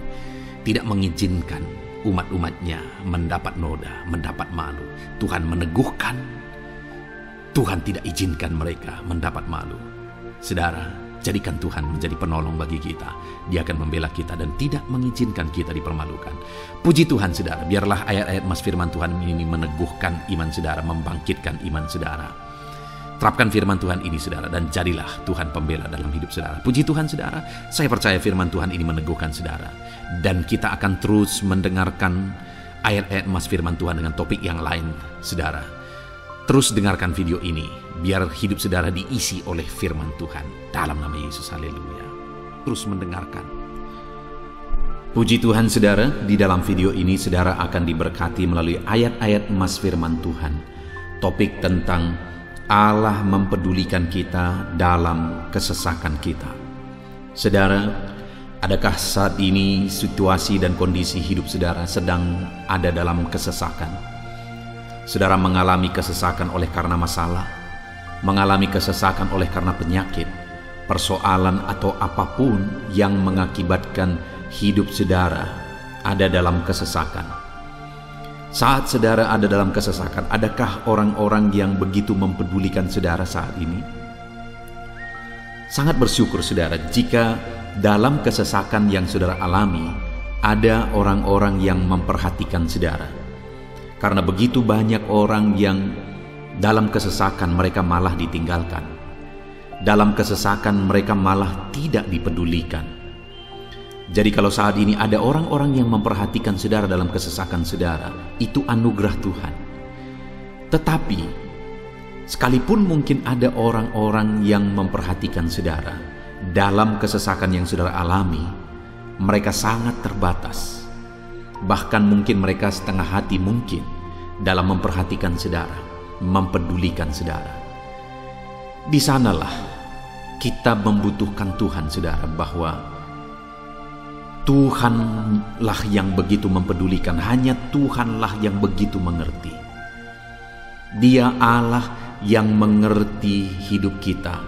tidak mengizinkan umat-umatnya mendapat noda, mendapat malu. Tuhan meneguhkan, Tuhan tidak izinkan mereka mendapat malu. Saudara, jadikan Tuhan menjadi penolong bagi kita. Dia akan membela kita dan tidak mengizinkan kita dipermalukan. Puji Tuhan saudara, biarlah ayat-ayat emas firman Tuhan ini meneguhkan iman saudara, membangkitkan iman saudara. Terapkan firman Tuhan ini saudara, dan jadilah Tuhan pembela dalam hidup saudara. Puji Tuhan saudara, saya percaya firman Tuhan ini meneguhkan saudara. Dan kita akan terus mendengarkan ayat-ayat emas firman Tuhan dengan topik yang lain saudara. Terus dengarkan video ini, biar hidup saudara diisi oleh firman Tuhan. Dalam nama Yesus, haleluya. Terus mendengarkan. Puji Tuhan saudara, di dalam video ini saudara akan diberkati melalui ayat-ayat emas firman Tuhan. Topik tentang Allah mempedulikan kita dalam kesesakan kita. Saudara, adakah saat ini situasi dan kondisi hidup saudara sedang ada dalam kesesakan? Saudara mengalami kesesakan oleh karena masalah, mengalami kesesakan oleh karena penyakit, persoalan atau apapun yang mengakibatkan hidup saudara ada dalam kesesakan. Saat saudara ada dalam kesesakan, adakah orang-orang yang begitu mempedulikan saudara saat ini? Sangat bersyukur saudara jika dalam kesesakan yang saudara alami ada orang-orang yang memperhatikan saudara. Karena begitu banyak orang yang dalam kesesakan mereka malah ditinggalkan. Dalam kesesakan mereka malah tidak dipedulikan. Jadi kalau saat ini ada orang-orang yang memperhatikan saudara dalam kesesakan saudara, itu anugerah Tuhan. Tetapi sekalipun mungkin ada orang-orang yang memperhatikan saudara dalam kesesakan yang saudara alami, mereka sangat terbatas. Bahkan mungkin mereka setengah hati mungkin dalam memperhatikan saudara, mempedulikan saudara. Di sanalah kita membutuhkan Tuhan saudara, bahwa Tuhanlah yang begitu mempedulikan, hanya Tuhanlah yang begitu mengerti. Dia Allah yang mengerti hidup kita,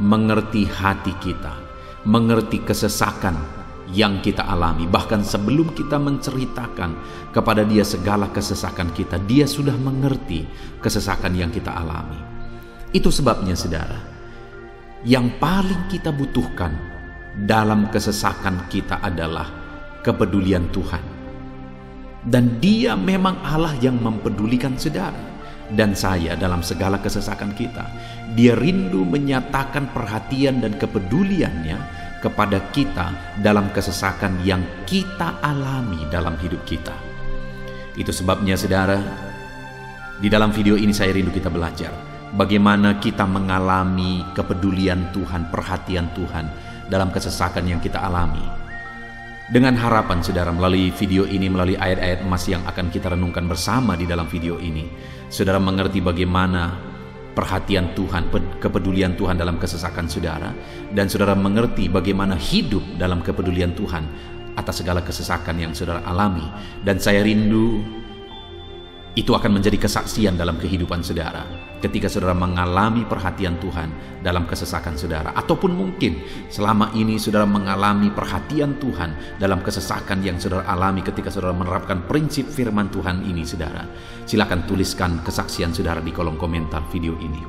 mengerti hati kita, mengerti kesesakan yang kita alami. Bahkan sebelum kita menceritakan kepada Dia segala kesesakan kita, Dia sudah mengerti kesesakan yang kita alami. Itu sebabnya saudara, yang paling kita butuhkan dalam kesesakan kita adalah kepedulian Tuhan. Dan Dia memang Allah yang mempedulikan saudara dan saya dalam segala kesesakan kita. Dia rindu menyatakan perhatian dan kepeduliannya kepada kita dalam kesesakan yang kita alami dalam hidup kita. Itu sebabnya saudara, di dalam video ini saya rindu kita belajar bagaimana kita mengalami kepedulian Tuhan, perhatian Tuhan dalam kesesakan yang kita alami. Dengan harapan saudara melalui video ini, melalui ayat-ayat emas yang akan kita renungkan bersama di dalam video ini, saudara mengerti bagaimana perhatian Tuhan, kepedulian Tuhan dalam kesesakan saudara, dan saudara mengerti bagaimana hidup dalam kepedulian Tuhan atas segala kesesakan yang saudara alami. Dan saya rindu itu akan menjadi kesaksian dalam kehidupan saudara ketika saudara mengalami perhatian Tuhan dalam kesesakan saudara, ataupun mungkin selama ini saudara mengalami perhatian Tuhan dalam kesesakan yang saudara alami ketika saudara menerapkan prinsip firman Tuhan ini. Saudara, silakan tuliskan kesaksian saudara di kolom komentar video ini.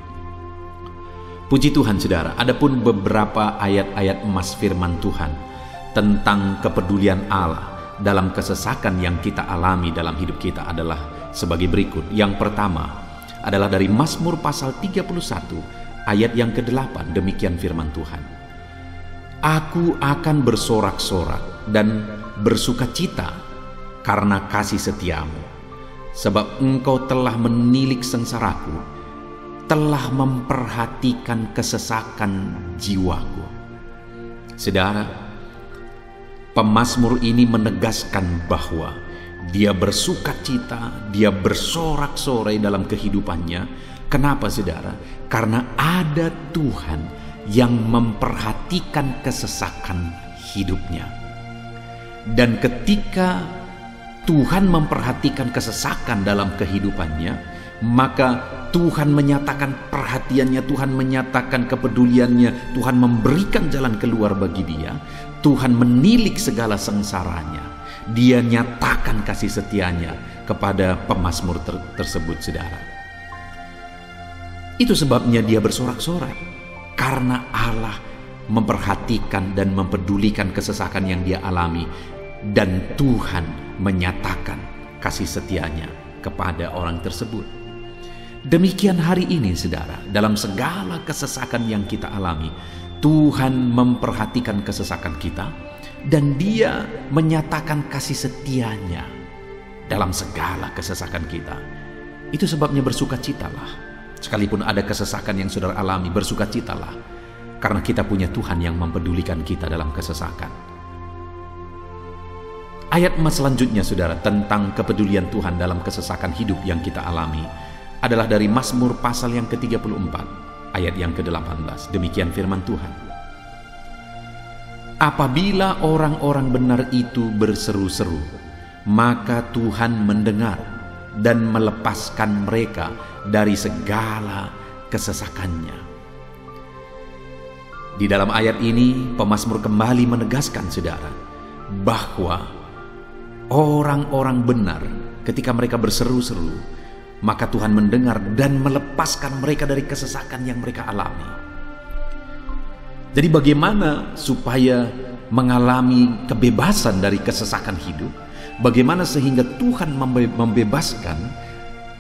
Puji Tuhan saudara, adapun beberapa ayat-ayat emas firman Tuhan tentang kepedulian Allah dalam kesesakan yang kita alami dalam hidup kita adalah sebagai berikut. Yang pertama adalah dari Mazmur pasal 31 ayat yang ke-8. Demikian firman Tuhan. Aku akan bersorak-sorak dan bersukacita karena kasih setiamu, sebab engkau telah menilik sengsaraku, telah memperhatikan kesesakan jiwaku. Saudara, pemazmur ini menegaskan bahwa dia bersukacita, dia bersorak-sorai dalam kehidupannya. Kenapa saudara? Karena ada Tuhan yang memperhatikan kesesakan hidupnya. Dan ketika Tuhan memperhatikan kesesakan dalam kehidupannya, maka Tuhan menyatakan perhatiannya, Tuhan menyatakan kepeduliannya, Tuhan memberikan jalan keluar bagi dia, Tuhan menilik segala sengsaranya. Dia nyatakan kasih setianya kepada pemazmur tersebut saudara. Itu sebabnya dia bersorak-sorak, karena Allah memperhatikan dan mempedulikan kesesakan yang dia alami, dan Tuhan menyatakan kasih setianya kepada orang tersebut. Demikian hari ini saudara, dalam segala kesesakan yang kita alami, Tuhan memperhatikan kesesakan kita, dan Dia menyatakan kasih setianya dalam segala kesesakan kita. Itu sebabnya bersukacitalah. Sekalipun ada kesesakan yang saudara alami, bersukacitalah, karena kita punya Tuhan yang mempedulikan kita dalam kesesakan. Ayat emas selanjutnya saudara tentang kepedulian Tuhan dalam kesesakan hidup yang kita alami adalah dari Mazmur pasal yang ke-34, ayat yang ke-18. Demikian firman Tuhan. Apabila orang-orang benar itu berseru-seru, maka Tuhan mendengar dan melepaskan mereka dari segala kesesakannya. Di dalam ayat ini, pemazmur kembali menegaskan, saudara, bahwa orang-orang benar ketika mereka berseru-seru, maka Tuhan mendengar dan melepaskan mereka dari kesesakan yang mereka alami. Jadi bagaimana supaya mengalami kebebasan dari kesesakan hidup? Bagaimana sehingga Tuhan membebaskan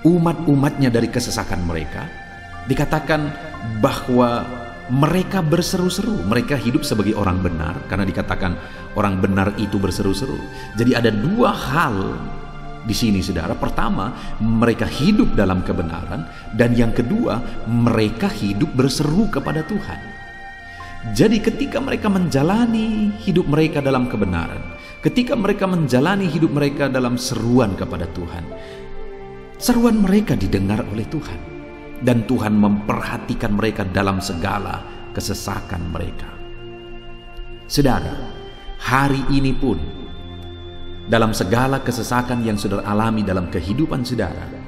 umat-umatnya dari kesesakan mereka? Dikatakan bahwa mereka berseru-seru, mereka hidup sebagai orang benar, karena dikatakan orang benar itu berseru-seru. Jadi ada dua hal di sini, saudara. Pertama, mereka hidup dalam kebenaran, dan yang kedua, mereka hidup berseru kepada Tuhan. Jadi ketika mereka menjalani hidup mereka dalam kebenaran, ketika mereka menjalani hidup mereka dalam seruan kepada Tuhan, seruan mereka didengar oleh Tuhan, dan Tuhan memperhatikan mereka dalam segala kesesakan mereka. Saudara, hari ini pun dalam segala kesesakan yang saudara alami dalam kehidupan saudara,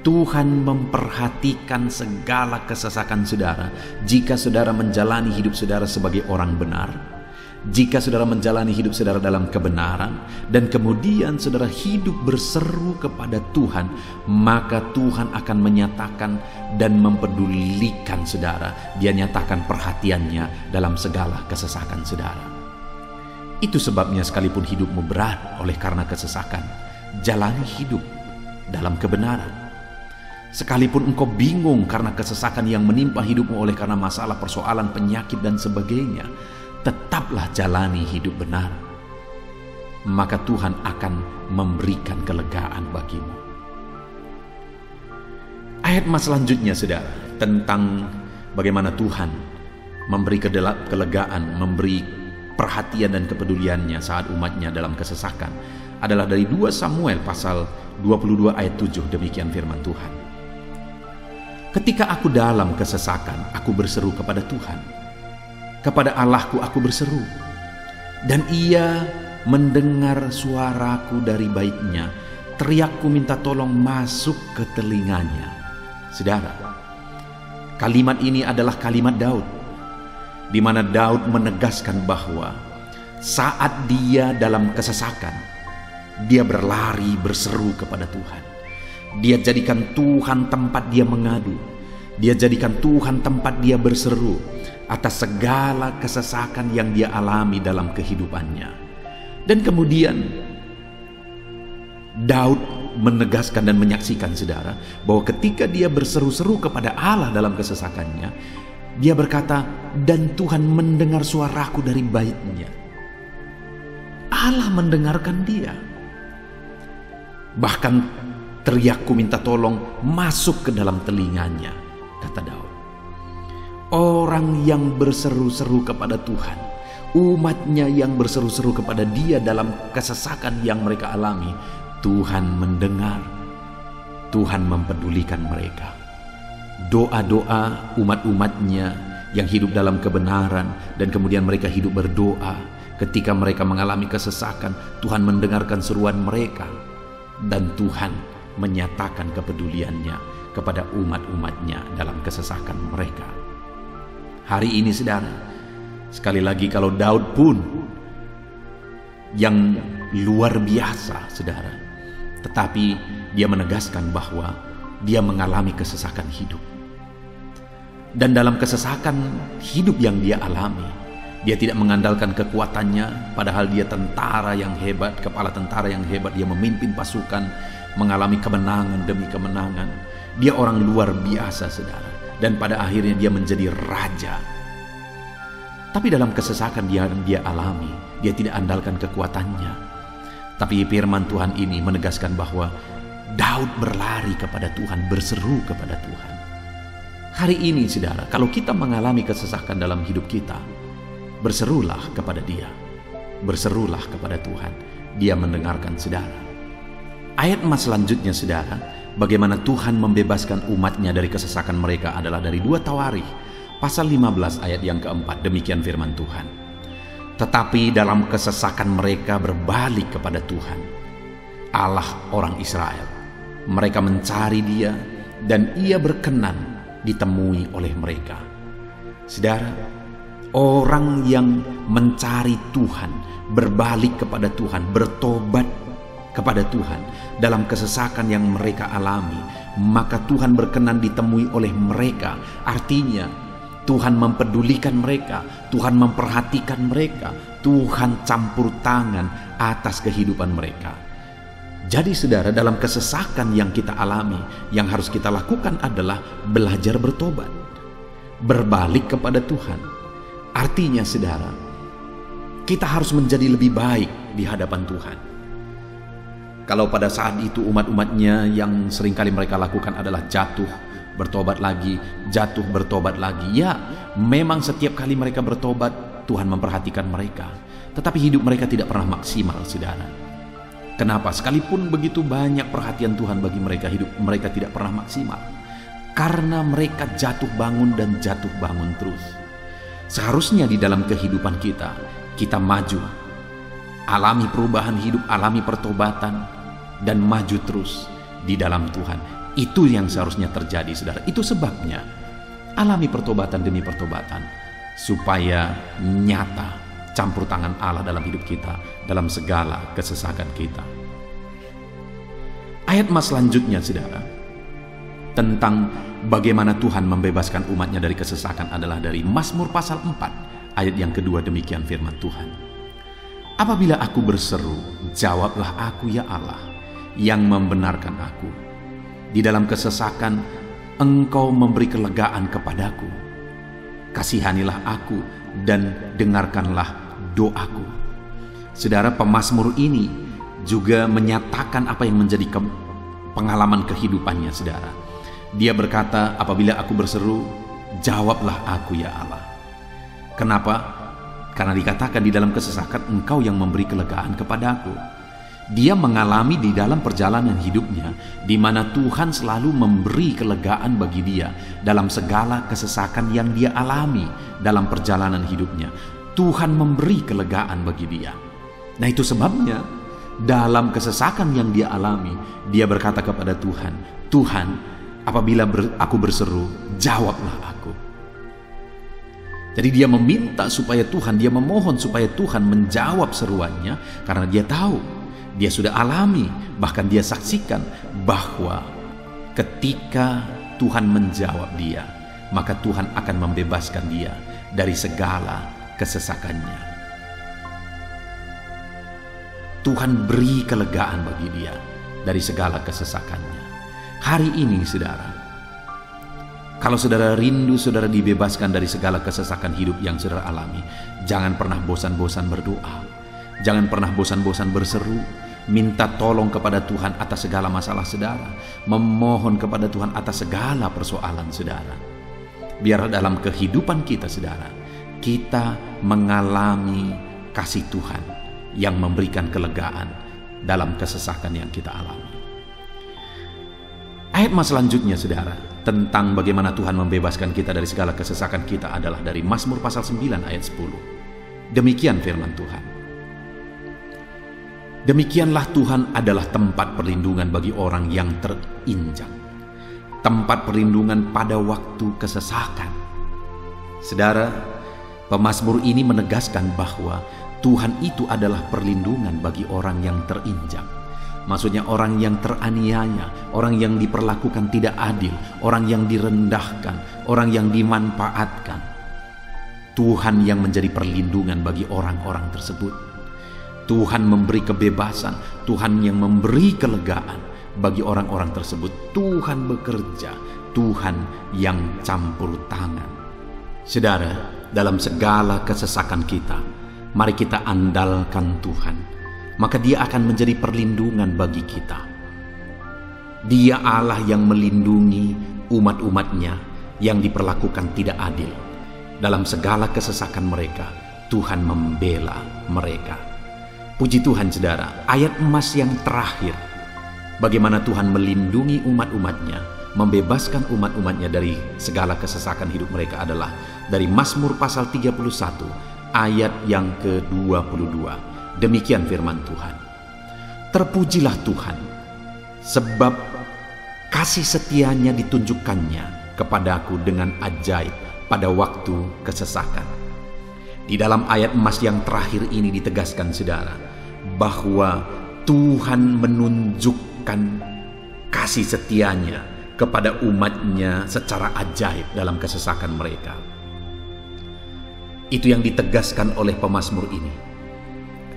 Tuhan memperhatikan segala kesesakan saudara. Jika saudara menjalani hidup saudara sebagai orang benar, jika saudara menjalani hidup saudara dalam kebenaran, dan kemudian saudara hidup berseru kepada Tuhan, maka Tuhan akan menyatakan dan mempedulikan saudara. Dia nyatakan perhatiannya dalam segala kesesakan saudara. Itu sebabnya sekalipun hidupmu berat oleh karena kesesakan, jalani hidup dalam kebenaran. Sekalipun engkau bingung karena kesesakan yang menimpa hidupmu oleh karena masalah, persoalan, penyakit dan sebagainya, tetaplah jalani hidup benar. Maka Tuhan akan memberikan kelegaan bagimu. Ayat mas selanjutnya, saudara, tentang bagaimana Tuhan memberi kelegaan, memberi perhatian dan kepeduliannya saat umatnya dalam kesesakan, adalah dari 2 Samuel pasal 22 ayat 7. Demikian firman Tuhan. Ketika aku dalam kesesakan, aku berseru kepada Tuhan. Kepada Allahku aku berseru, dan Ia mendengar suaraku dari baitnya. Teriakku minta tolong masuk ke telinganya. Saudara, kalimat ini adalah kalimat Daud, di mana Daud menegaskan bahwa saat dia dalam kesesakan, dia berlari berseru kepada Tuhan. Dia jadikan Tuhan tempat dia mengadu. Dia jadikan Tuhan tempat dia berseru atas segala kesesakan yang dia alami dalam kehidupannya. Dan kemudian Daud menegaskan dan menyaksikan, saudara, bahwa ketika dia berseru-seru kepada Allah dalam kesesakannya, dia berkata, dan Tuhan mendengar suaraku dari baitnya. Allah mendengarkan dia. Bahkan teriakku minta tolong masuk ke dalam telinganya, kata Daud. Orang yang berseru-seru kepada Tuhan, umatnya yang berseru-seru kepada dia dalam kesesakan yang mereka alami, Tuhan mendengar, Tuhan mempedulikan mereka. Doa-doa umat-umatnya yang hidup dalam kebenaran, dan kemudian mereka hidup berdoa ketika mereka mengalami kesesakan, Tuhan mendengarkan seruan mereka, dan Tuhan menyatakan kepeduliannya kepada umat-umatnya dalam kesesakan mereka. Hari ini, saudara, sekali lagi, kalau Daud pun yang luar biasa, saudara, tetapi dia menegaskan bahwa dia mengalami kesesakan hidup. Dan dalam kesesakan hidup yang dia alami, dia tidak mengandalkan kekuatannya, padahal dia tentara yang hebat, kepala tentara yang hebat. Dia memimpin pasukan, mengalami kemenangan demi kemenangan. Dia orang luar biasa, saudara, dan pada akhirnya dia menjadi raja. Tapi dalam kesesakan dia alami, dia tidak andalkan kekuatannya. Tapi firman Tuhan ini menegaskan bahwa Daud berlari kepada Tuhan, berseru kepada Tuhan. Hari ini, saudara, kalau kita mengalami kesesakan dalam hidup kita, berserulah kepada Dia, berserulah kepada Tuhan. Dia mendengarkan, saudara. Ayat emas selanjutnya, saudara, bagaimana Tuhan membebaskan umatnya dari kesesakan mereka adalah dari 2 Tawarikh pasal 15 ayat yang keempat. Demikian firman Tuhan. Tetapi dalam kesesakan mereka berbalik kepada Tuhan, Allah orang Israel. Mereka mencari Dia dan Ia berkenan ditemui oleh mereka. Saudara, orang yang mencari Tuhan, berbalik kepada Tuhan, bertobat kepada Tuhan dalam kesesakan yang mereka alami, maka Tuhan berkenan ditemui oleh mereka. Artinya Tuhan mempedulikan mereka, Tuhan memperhatikan mereka, Tuhan campur tangan atas kehidupan mereka. Jadi saudara, dalam kesesakan yang kita alami, yang harus kita lakukan adalah belajar bertobat, berbalik kepada Tuhan. Artinya saudara, kita harus menjadi lebih baik di hadapan Tuhan. Kalau pada saat itu umat-umatnya yang seringkali mereka lakukan adalah jatuh, bertobat lagi, jatuh, bertobat lagi. Ya, memang setiap kali mereka bertobat, Tuhan memperhatikan mereka. Tetapi hidup mereka tidak pernah maksimal, saudara. Kenapa? Sekalipun begitu banyak perhatian Tuhan bagi mereka, hidup mereka tidak pernah maksimal. Karena mereka jatuh bangun dan jatuh bangun terus. Seharusnya di dalam kehidupan kita maju, alami perubahan hidup, alami pertobatan, dan maju terus di dalam Tuhan. Itu yang seharusnya terjadi, saudara. Itu sebabnya alami pertobatan demi pertobatan, supaya nyata campur tangan Allah dalam hidup kita, dalam segala kesesakan kita. Ayat mas selanjutnya, saudara, tentang bagaimana Tuhan membebaskan umatnya dari kesesakan adalah dari Mazmur pasal 4 ayat yang kedua. Demikian firman Tuhan. Apabila aku berseru, jawablah aku ya Allah, yang membenarkan aku. Di dalam kesesakan Engkau memberi kelegaan kepadaku. Kasihanilah aku dan dengarkanlah doaku. Saudara, pemazmur ini juga menyatakan apa yang menjadi pengalaman kehidupannya, saudara. Dia berkata, apabila aku berseru, jawablah aku ya Allah. Kenapa? Karena dikatakan di dalam kesesakan Engkau yang memberi kelegaan kepadaku. Dia mengalami di dalam perjalanan hidupnya, di mana Tuhan selalu memberi kelegaan bagi dia dalam segala kesesakan yang dia alami dalam perjalanan hidupnya. Tuhan memberi kelegaan bagi dia. Nah, itu sebabnya dalam kesesakan yang dia alami, dia berkata kepada Tuhan, Tuhan, apabila aku berseru, jawablah aku. Jadi dia meminta supaya Tuhan, dia memohon supaya Tuhan menjawab seruannya, karena dia tahu, dia sudah alami, bahkan dia saksikan bahwa ketika Tuhan menjawab dia, maka Tuhan akan membebaskan dia dari segala kesesakannya. Tuhan beri kelegaan bagi dia dari segala kesesakannya. Hari ini, saudara, kalau saudara rindu saudara dibebaskan dari segala kesesakan hidup yang saudara alami, jangan pernah bosan-bosan berdoa. Jangan pernah bosan-bosan berseru, minta tolong kepada Tuhan atas segala masalah saudara, memohon kepada Tuhan atas segala persoalan saudara. Biar dalam kehidupan kita, saudara, kita mengalami kasih Tuhan yang memberikan kelegaan dalam kesesakan yang kita alami. Ayat mas selanjutnya, saudara, tentang bagaimana Tuhan membebaskan kita dari segala kesesakan kita adalah dari Mazmur pasal 9 ayat 10. Demikian firman Tuhan. Demikianlah Tuhan adalah tempat perlindungan bagi orang yang terinjak, tempat perlindungan pada waktu kesesakan. Saudara, pemazmur ini menegaskan bahwa Tuhan itu adalah perlindungan bagi orang yang terinjak. Maksudnya orang yang teraniaya, orang yang diperlakukan tidak adil, orang yang direndahkan, orang yang dimanfaatkan. Tuhan yang menjadi perlindungan bagi orang-orang tersebut. Tuhan memberi kebebasan, Tuhan yang memberi kelegaan bagi orang-orang tersebut. Tuhan bekerja, Tuhan yang campur tangan. Saudara, dalam segala kesesakan kita, mari kita andalkan Tuhan, maka Dia akan menjadi perlindungan bagi kita. Dia Allah yang melindungi umat-umatnya yang diperlakukan tidak adil. Dalam segala kesesakan mereka, Tuhan membela mereka. Puji Tuhan, saudara. Ayat emas yang terakhir Bagaimana Tuhan melindungi umat-umatnya, membebaskan umat-umatnya dari segala kesesakan hidup mereka adalah dari Mazmur pasal 31 ayat yang ke-22. Demikian firman Tuhan. Terpujilah Tuhan, sebab kasih setianya ditunjukkannya kepadaku dengan ajaib pada waktu kesesakan. Di dalam ayat emas yang terakhir ini ditegaskan, saudara, bahwa Tuhan menunjukkan kasih setianya kepada umatnya secara ajaib dalam kesesakan mereka. Itu yang ditegaskan oleh pemazmur ini.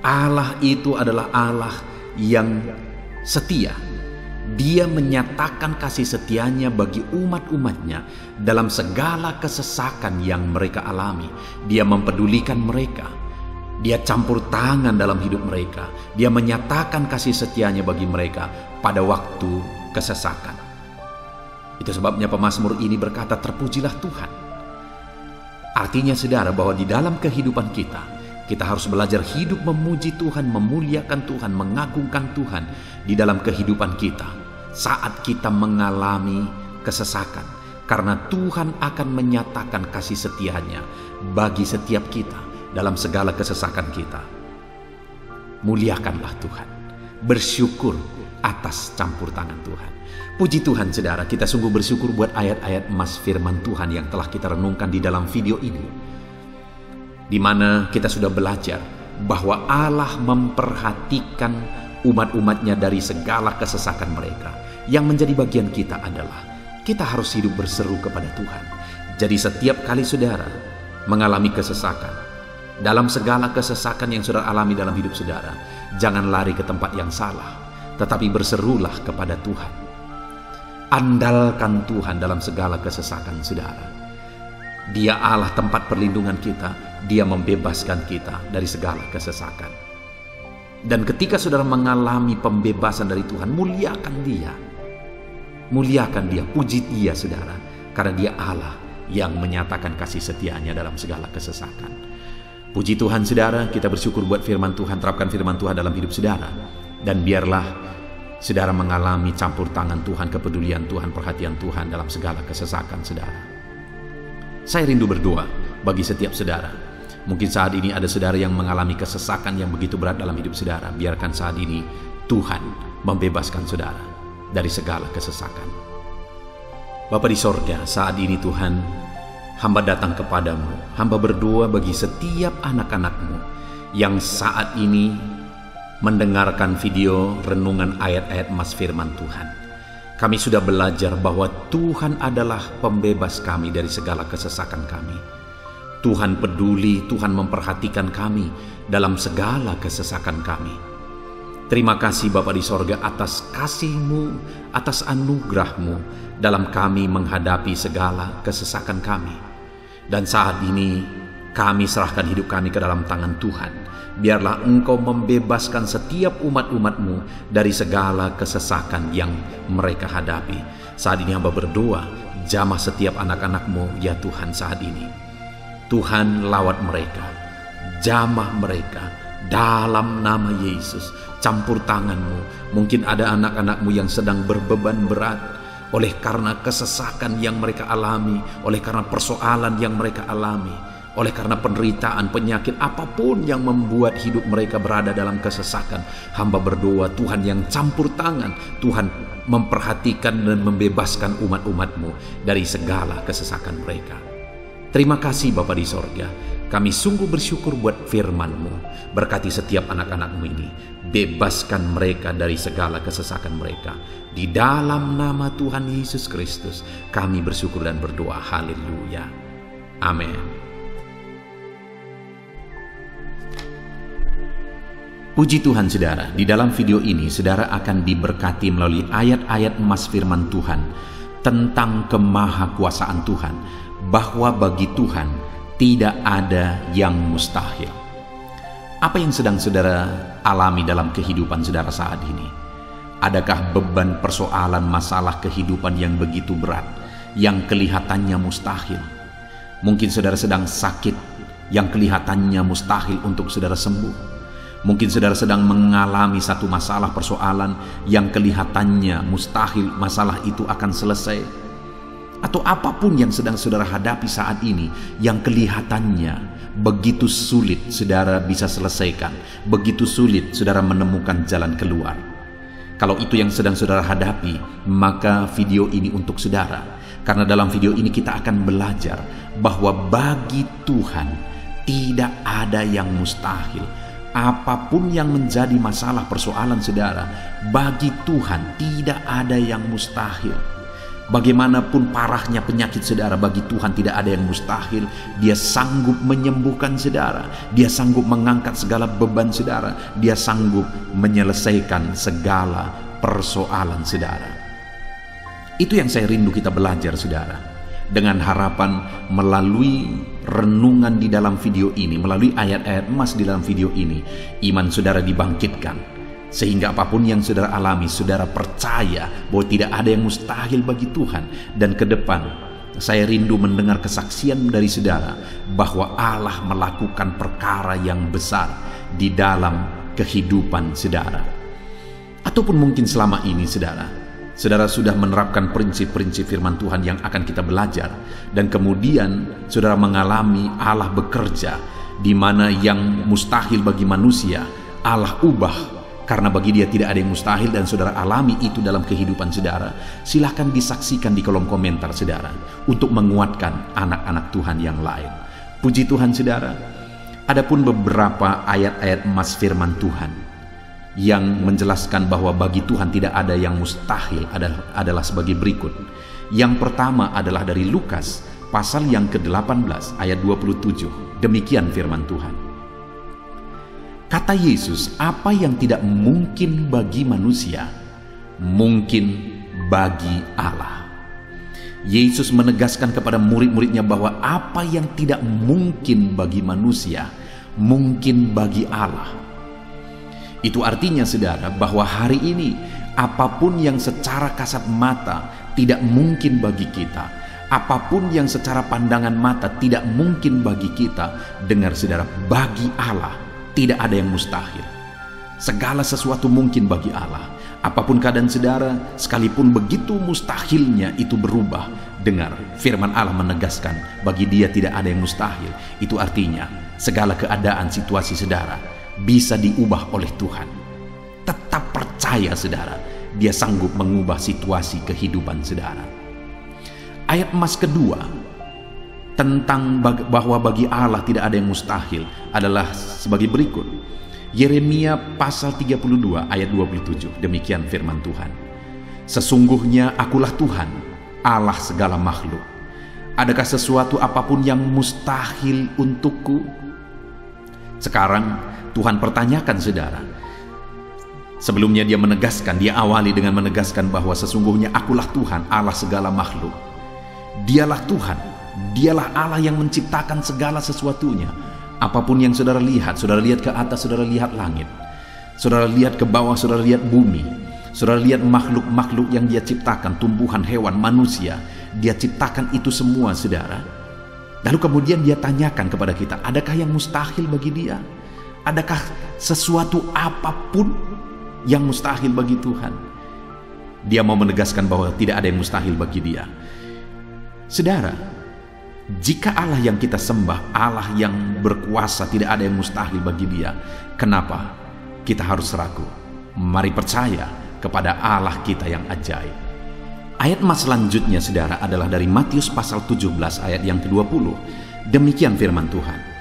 Allah itu adalah Allah yang setia. Dia menyatakan kasih setianya bagi umat-umatnya dalam segala kesesakan yang mereka alami. Dia mempedulikan mereka. Dia campur tangan dalam hidup mereka. Dia menyatakan kasih setianya bagi mereka pada waktu kesesakan. Itu sebabnya pemazmur ini berkata, terpujilah Tuhan. Artinya, saudara, bahwa di dalam kehidupan kita harus belajar hidup memuji Tuhan, memuliakan Tuhan, mengagungkan Tuhan di dalam kehidupan kita saat kita mengalami kesesakan. Karena Tuhan akan menyatakan kasih setianya bagi setiap kita dalam segala kesesakan kita. Muliakanlah Tuhan, bersyukur atas campur tangan Tuhan. Puji Tuhan, saudara, kita sungguh bersyukur buat ayat-ayat emas firman Tuhan yang telah kita renungkan di dalam video ini, di mana kita sudah belajar bahwa Allah memperhatikan umat-umatnya dari segala kesesakan mereka. Yang menjadi bagian kita adalah kita harus hidup berseru kepada Tuhan. Jadi setiap kali saudara mengalami kesesakan, dalam segala kesesakan yang saudara alami dalam hidup saudara, jangan lari ke tempat yang salah, tetapi berserulah kepada Tuhan. Andalkan Tuhan dalam segala kesesakan saudara. Dia Allah tempat perlindungan kita. Dia membebaskan kita dari segala kesesakan. Dan ketika saudara mengalami pembebasan dari Tuhan, muliakan Dia. Muliakan Dia, puji Dia, saudara. Karena Dia Allah yang menyatakan kasih setianya dalam segala kesesakan. Puji Tuhan, saudara, kita bersyukur buat firman Tuhan. Terapkan firman Tuhan dalam hidup saudara. Dan biarlah saudara mengalami campur tangan Tuhan, kepedulian Tuhan, perhatian Tuhan dalam segala kesesakan saudara. Saya rindu berdoa bagi setiap saudara. Mungkin saat ini ada saudara yang mengalami kesesakan yang begitu berat dalam hidup saudara. Biarkan saat ini Tuhan membebaskan saudara dari segala kesesakan. Bapa di sorga, saat ini Tuhan, hamba datang kepadamu. Hamba berdoa bagi setiap anak-anak-Mu yang saat ini mendengarkan video renungan ayat-ayat emas firman Tuhan. Kami sudah belajar bahwa Tuhan adalah pembebas kami dari segala kesesakan kami. Tuhan peduli, Tuhan memperhatikan kami dalam segala kesesakan kami. Terima kasih Bapa di sorga atas kasih-Mu, atas anugerah-Mu dalam kami menghadapi segala kesesakan kami. Dan saat ini kami serahkan hidup kami ke dalam tangan Tuhan. Biarlah Engkau membebaskan setiap umat-umat-Mu dari segala kesesakan yang mereka hadapi. Saat ini hamba berdoa, jamah setiap anak-anak-Mu ya Tuhan saat ini. Tuhan lawat mereka, jamah mereka dalam nama Yesus. Campur tangan-Mu. Mungkin ada anak-anak-Mu yang sedang berbeban berat oleh karena kesesakan yang mereka alami, oleh karena persoalan yang mereka alami, oleh karena penderitaan, penyakit, apapun yang membuat hidup mereka berada dalam kesesakan. Hamba berdoa Tuhan yang campur tangan, Tuhan memperhatikan dan membebaskan umat-umat-Mu dari segala kesesakan mereka. Terima kasih Bapa di sorga. Kami sungguh bersyukur buat firman-Mu. Berkati setiap anak-anak-Mu ini. Bebaskan mereka dari segala kesesakan mereka. Di dalam nama Tuhan Yesus Kristus kami bersyukur dan berdoa. Haleluya. Amin. Puji Tuhan saudara, di dalam video ini saudara akan diberkati melalui ayat-ayat emas firman Tuhan tentang kemahakuasaan Tuhan, bahwa bagi Tuhan tidak ada yang mustahil. Apa yang sedang saudara alami dalam kehidupan saudara saat ini? Adakah beban, persoalan, masalah kehidupan yang begitu berat, yang kelihatannya mustahil? Mungkin saudara sedang sakit, yang kelihatannya mustahil untuk saudara sembuh. Mungkin saudara sedang mengalami satu masalah persoalan yang kelihatannya mustahil masalah itu akan selesai. Atau apapun yang sedang saudara hadapi saat ini yang kelihatannya begitu sulit saudara bisa selesaikan, begitu sulit saudara menemukan jalan keluar. Kalau itu yang sedang saudara hadapi, maka video ini untuk saudara. Karena dalam video ini kita akan belajar bahwa bagi Tuhan tidak ada yang mustahil. Apapun yang menjadi masalah persoalan saudara, bagi Tuhan tidak ada yang mustahil. Bagaimanapun parahnya penyakit saudara, bagi Tuhan tidak ada yang mustahil. Dia sanggup menyembuhkan saudara, Dia sanggup mengangkat segala beban saudara, Dia sanggup menyelesaikan segala persoalan saudara. Itu yang saya rindu kita belajar saudara. Dengan harapan melalui renungan di dalam video ini, melalui ayat-ayat emas di dalam video ini, iman saudara dibangkitkan. Sehingga apapun yang saudara alami, saudara percaya bahwa tidak ada yang mustahil bagi Tuhan. Dan ke depan, saya rindu mendengar kesaksian dari saudara bahwa Allah melakukan perkara yang besar di dalam kehidupan saudara. Ataupun mungkin selama ini saudara sudah menerapkan prinsip-prinsip firman Tuhan yang akan kita belajar, dan kemudian saudara mengalami Allah bekerja di mana yang mustahil bagi manusia Allah ubah, karena bagi Dia tidak ada yang mustahil, dan saudara alami itu dalam kehidupan saudara. Silahkan disaksikan di kolom komentar saudara untuk menguatkan anak-anak Tuhan yang lain. Puji Tuhan saudara. Adapun beberapa ayat-ayat emas firman Tuhan yang menjelaskan bahwa bagi Tuhan tidak ada yang mustahil adalah sebagai berikut. Yang pertama adalah dari Lukas pasal yang ke-18 ayat 27. Demikian firman Tuhan. Kata Yesus, apa yang tidak mungkin bagi manusia, mungkin bagi Allah. Yesus menegaskan kepada murid-muridnya bahwa apa yang tidak mungkin bagi manusia, mungkin bagi Allah. Itu artinya saudara bahwa hari ini apapun yang secara kasat mata tidak mungkin bagi kita, apapun yang secara pandangan mata tidak mungkin bagi kita, dengar saudara, bagi Allah tidak ada yang mustahil. Segala sesuatu mungkin bagi Allah. Apapun keadaan saudara, sekalipun begitu mustahilnya itu berubah, dengar firman Allah menegaskan bagi Dia tidak ada yang mustahil. Itu artinya segala keadaan situasi saudara bisa diubah oleh Tuhan. Tetap percaya saudara, Dia sanggup mengubah situasi kehidupan saudara. Ayat emas kedua tentang bahwa bagi Allah tidak ada yang mustahil adalah sebagai berikut. Yeremia pasal 32 ayat 27. Demikian firman Tuhan. Sesungguhnya akulah Tuhan, Allah segala makhluk. Adakah sesuatu apapun yang mustahil untukku? Sekarang Tuhan pertanyakan saudara. Sebelumnya Dia menegaskan, Dia awali dengan menegaskan bahwa sesungguhnya akulah Tuhan, Allah segala makhluk. Dialah Tuhan, Dialah Allah yang menciptakan segala sesuatunya. Apapun yang saudara lihat ke atas, saudara lihat langit, saudara lihat ke bawah, saudara lihat bumi, saudara lihat makhluk-makhluk yang Dia ciptakan, tumbuhan, hewan, manusia, Dia ciptakan itu semua saudara. Lalu kemudian Dia tanyakan kepada kita, adakah yang mustahil bagi Dia? Adakah sesuatu apapun yang mustahil bagi Tuhan? Dia mau menegaskan bahwa tidak ada yang mustahil bagi Dia. Saudara, jika Allah yang kita sembah, Allah yang berkuasa, tidak ada yang mustahil bagi Dia, kenapa kita harus ragu? Mari percaya kepada Allah kita yang ajaib. Ayat emas selanjutnya saudara adalah dari Matius pasal 17 ayat yang ke-20. Demikian firman Tuhan.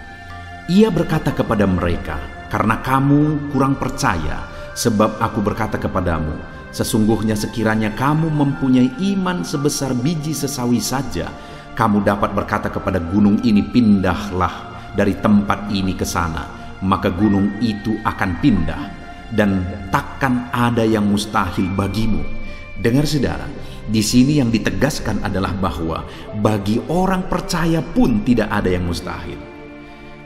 Ia berkata kepada mereka, karena kamu kurang percaya, sebab aku berkata kepadamu, sesungguhnya sekiranya kamu mempunyai iman sebesar biji sesawi saja, kamu dapat berkata kepada gunung ini, pindahlah dari tempat ini ke sana, maka gunung itu akan pindah, dan takkan ada yang mustahil bagimu. Dengar saudara, di sini yang ditegaskan adalah bahwa bagi orang percaya pun tidak ada yang mustahil.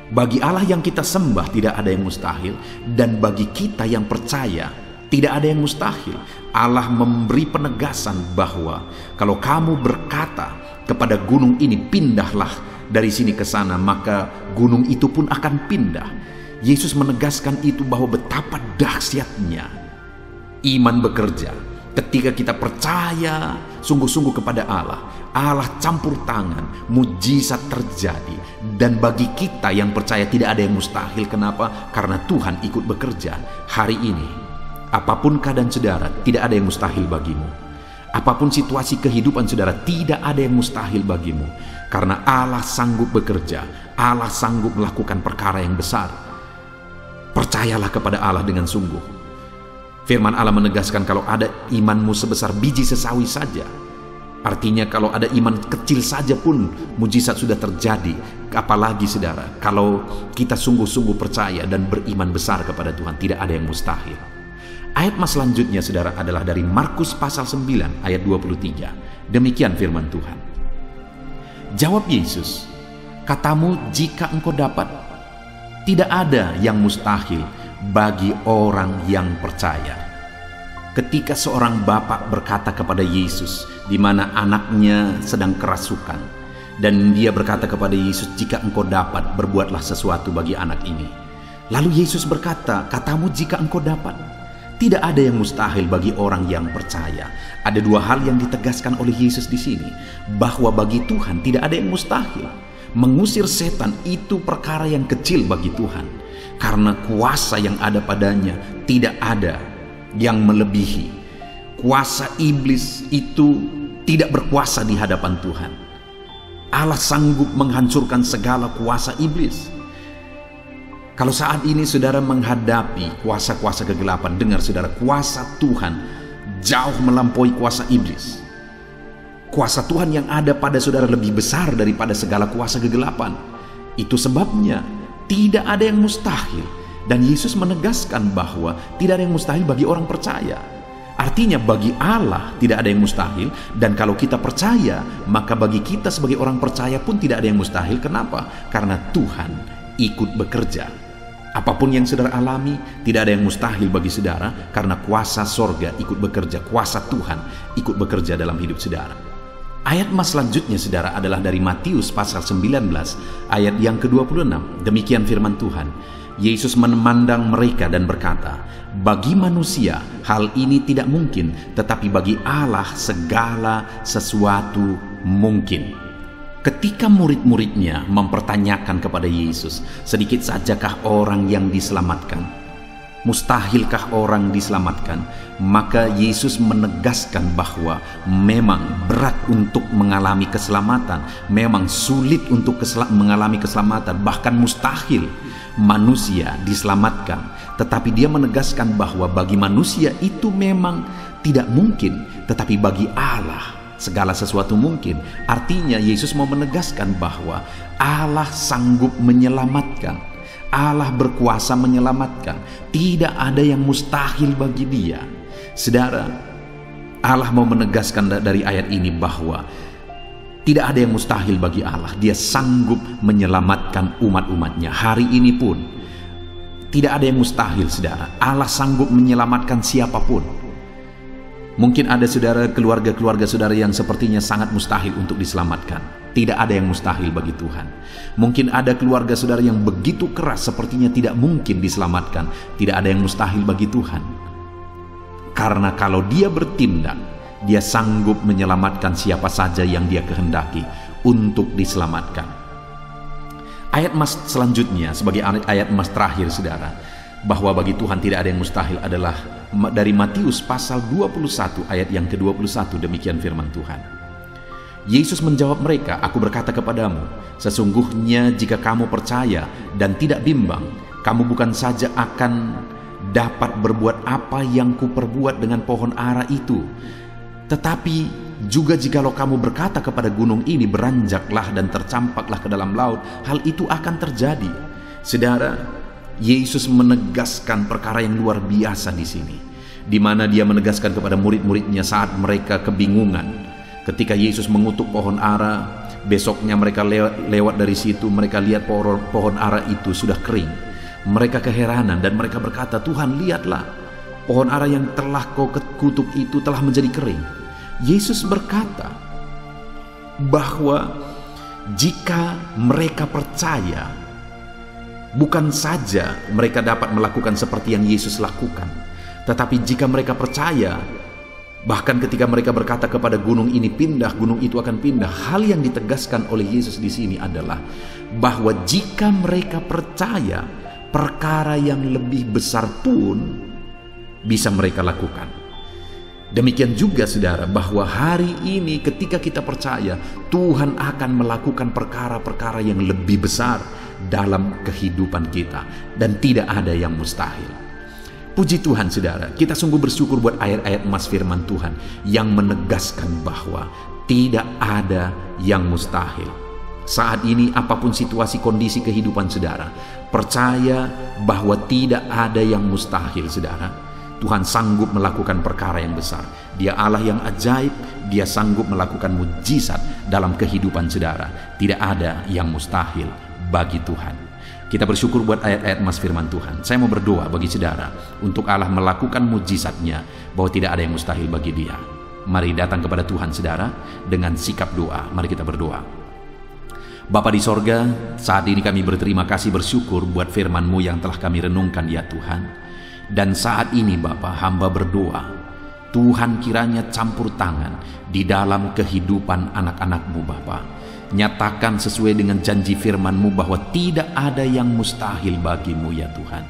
Bagi Allah yang kita sembah tidak ada yang mustahil, dan bagi kita yang percaya tidak ada yang mustahil. Allah memberi penegasan bahwa kalau kamu berkata kepada gunung ini, pindahlah dari sini ke sana, maka gunung itu pun akan pindah. Yesus menegaskan itu bahwa betapa dahsyatnya iman bekerja. Ketika kita percaya sungguh-sungguh kepada Allah, Allah campur tangan, mujizat terjadi. Dan bagi kita yang percaya tidak ada yang mustahil. Kenapa? Karena Tuhan ikut bekerja. Hari ini, apapun keadaan saudara, tidak ada yang mustahil bagimu. Apapun situasi kehidupan saudara, tidak ada yang mustahil bagimu. Karena Allah sanggup bekerja, Allah sanggup melakukan perkara yang besar. Percayalah kepada Allah dengan sungguh. Firman Allah menegaskan kalau ada imanmu sebesar biji sesawi saja. Artinya kalau ada iman kecil saja pun mujizat sudah terjadi. Apalagi saudara, kalau kita sungguh-sungguh percaya dan beriman besar kepada Tuhan, tidak ada yang mustahil. Ayat mas selanjutnya saudara adalah dari Markus pasal 9 ayat 23. Demikian firman Tuhan. Jawab Yesus, katamu jika engkau dapat. Tidak ada yang mustahil bagi orang yang percaya. Ketika seorang bapak berkata kepada Yesus, di mana anaknya sedang kerasukan, dan dia berkata kepada Yesus, jika engkau dapat, berbuatlah sesuatu bagi anak ini. Lalu Yesus berkata, katamu jika engkau dapat. Tidak ada yang mustahil bagi orang yang percaya. Ada dua hal yang ditegaskan oleh Yesus di sini, bahwa bagi Tuhan tidak ada yang mustahil. Mengusir setan itu perkara yang kecil bagi Tuhan. Karena kuasa yang ada padanya tidak ada yang melebihi. Kuasa iblis itu tidak berkuasa di hadapan Tuhan. Allah sanggup menghancurkan segala kuasa iblis. Kalau saat ini saudara menghadapi kuasa-kuasa kegelapan, dengar saudara, kuasa Tuhan jauh melampaui kuasa iblis. Kuasa Tuhan yang ada pada saudara lebih besar daripada segala kuasa kegelapan. Itu sebabnya tidak ada yang mustahil. Dan Yesus menegaskan bahwa tidak ada yang mustahil bagi orang percaya. Artinya bagi Allah tidak ada yang mustahil. Dan kalau kita percaya, maka bagi kita sebagai orang percaya pun tidak ada yang mustahil. Kenapa? Karena Tuhan ikut bekerja. Apapun yang saudara alami, tidak ada yang mustahil bagi saudara. Karena kuasa sorga ikut bekerja. Kuasa Tuhan ikut bekerja dalam hidup saudara. Ayat mas selanjutnya saudara adalah dari Matius pasal 19 ayat yang ke-26. Demikian firman Tuhan. Yesus memandang mereka dan berkata, bagi manusia hal ini tidak mungkin, tetapi bagi Allah segala sesuatu mungkin. Ketika murid-muridnya mempertanyakan kepada Yesus, sedikit sajakah orang yang diselamatkan? Mustahilkah orang diselamatkan? Maka Yesus menegaskan bahwa memang berat untuk mengalami keselamatan, memang sulit untuk mengalami keselamatan, bahkan mustahil manusia diselamatkan. Tetapi dia menegaskan bahwa bagi manusia itu memang tidak mungkin, tetapi bagi Allah segala sesuatu mungkin. Artinya Yesus mau menegaskan bahwa Allah sanggup menyelamatkan. Allah berkuasa menyelamatkan. Tidak ada yang mustahil bagi dia. Saudara, Allah mau menegaskan dari ayat ini bahwa tidak ada yang mustahil bagi Allah. Dia sanggup menyelamatkan umat-umatnya. Hari ini pun tidak ada yang mustahil, saudara. Allah sanggup menyelamatkan siapapun. Mungkin ada saudara, keluarga-keluarga saudara yang sepertinya sangat mustahil untuk diselamatkan. Tidak ada yang mustahil bagi Tuhan. Mungkin ada keluarga saudara yang begitu keras, sepertinya tidak mungkin diselamatkan. Tidak ada yang mustahil bagi Tuhan. Karena kalau dia bertindak, dia sanggup menyelamatkan siapa saja yang dia kehendaki untuk diselamatkan. Ayat emas selanjutnya sebagai ayat emas terakhir saudara, bahwa bagi Tuhan tidak ada yang mustahil adalah dari Matius pasal 21 ayat yang ke-21. Demikian firman Tuhan. Yesus menjawab mereka, aku berkata kepadamu, sesungguhnya jika kamu percaya dan tidak bimbang, kamu bukan saja akan dapat berbuat apa yang kuperbuat dengan pohon ara itu, tetapi juga jikalau kamu berkata kepada gunung ini, beranjaklah dan tercampaklah ke dalam laut, hal itu akan terjadi. Saudara, Yesus menegaskan perkara yang luar biasa di sini, di mana dia menegaskan kepada murid-muridnya saat mereka kebingungan. Ketika Yesus mengutuk pohon ara, besoknya mereka lewat dari situ, mereka lihat pohon ara itu sudah kering. Mereka keheranan dan mereka berkata, Tuhan, lihatlah, pohon ara yang telah kau kutuk itu telah menjadi kering. Yesus berkata bahwa jika mereka percaya, Bukan saja mereka dapat melakukan seperti yang Yesus lakukan, tetapi jika mereka percaya, bahkan ketika mereka berkata kepada gunung ini pindah, gunung itu akan pindah. Hal yang ditegaskan oleh Yesus di sini adalah bahwa jika mereka percaya, perkara yang lebih besar pun bisa mereka lakukan. Demikian juga saudara, bahwa hari ini ketika kita percaya, Tuhan akan melakukan perkara-perkara yang lebih besar dalam kehidupan kita, dan tidak ada yang mustahil. Puji Tuhan saudara, kita sungguh bersyukur buat ayat-ayat emas firman Tuhan yang menegaskan bahwa tidak ada yang mustahil. Saat ini apapun situasi kondisi kehidupan saudara, percaya bahwa tidak ada yang mustahil saudara. Tuhan sanggup melakukan perkara yang besar. Dia Allah yang ajaib, Dia sanggup melakukan mujizat dalam kehidupan saudara. Tidak ada yang mustahil bagi Tuhan. Kita bersyukur buat ayat-ayat emas firman Tuhan. Saya mau berdoa bagi saudara untuk Allah melakukan mujizatnya, bahwa tidak ada yang mustahil bagi Dia. Mari datang kepada Tuhan saudara dengan sikap doa. Mari kita berdoa. Bapa di sorga, saat ini kami berterima kasih, bersyukur buat firman-Mu yang telah kami renungkan ya Tuhan. Dan saat ini Bapa, hamba berdoa, Tuhan kiranya campur tangan di dalam kehidupan anak-anak-Mu Bapa. Nyatakan sesuai dengan janji firman-Mu bahwa tidak ada yang mustahil bagi-Mu ya Tuhan.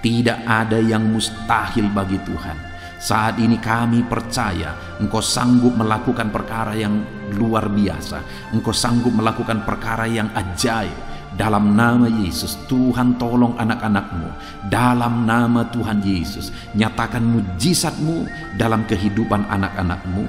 Tidak ada yang mustahil bagi Tuhan. Saat ini kami percaya Engkau sanggup melakukan perkara yang luar biasa. Engkau sanggup melakukan perkara yang ajaib. Dalam nama Yesus, Tuhan tolong anak-anak-Mu. Dalam nama Tuhan Yesus, nyatakan mujizat-Mu dalam kehidupan anak-anak-Mu.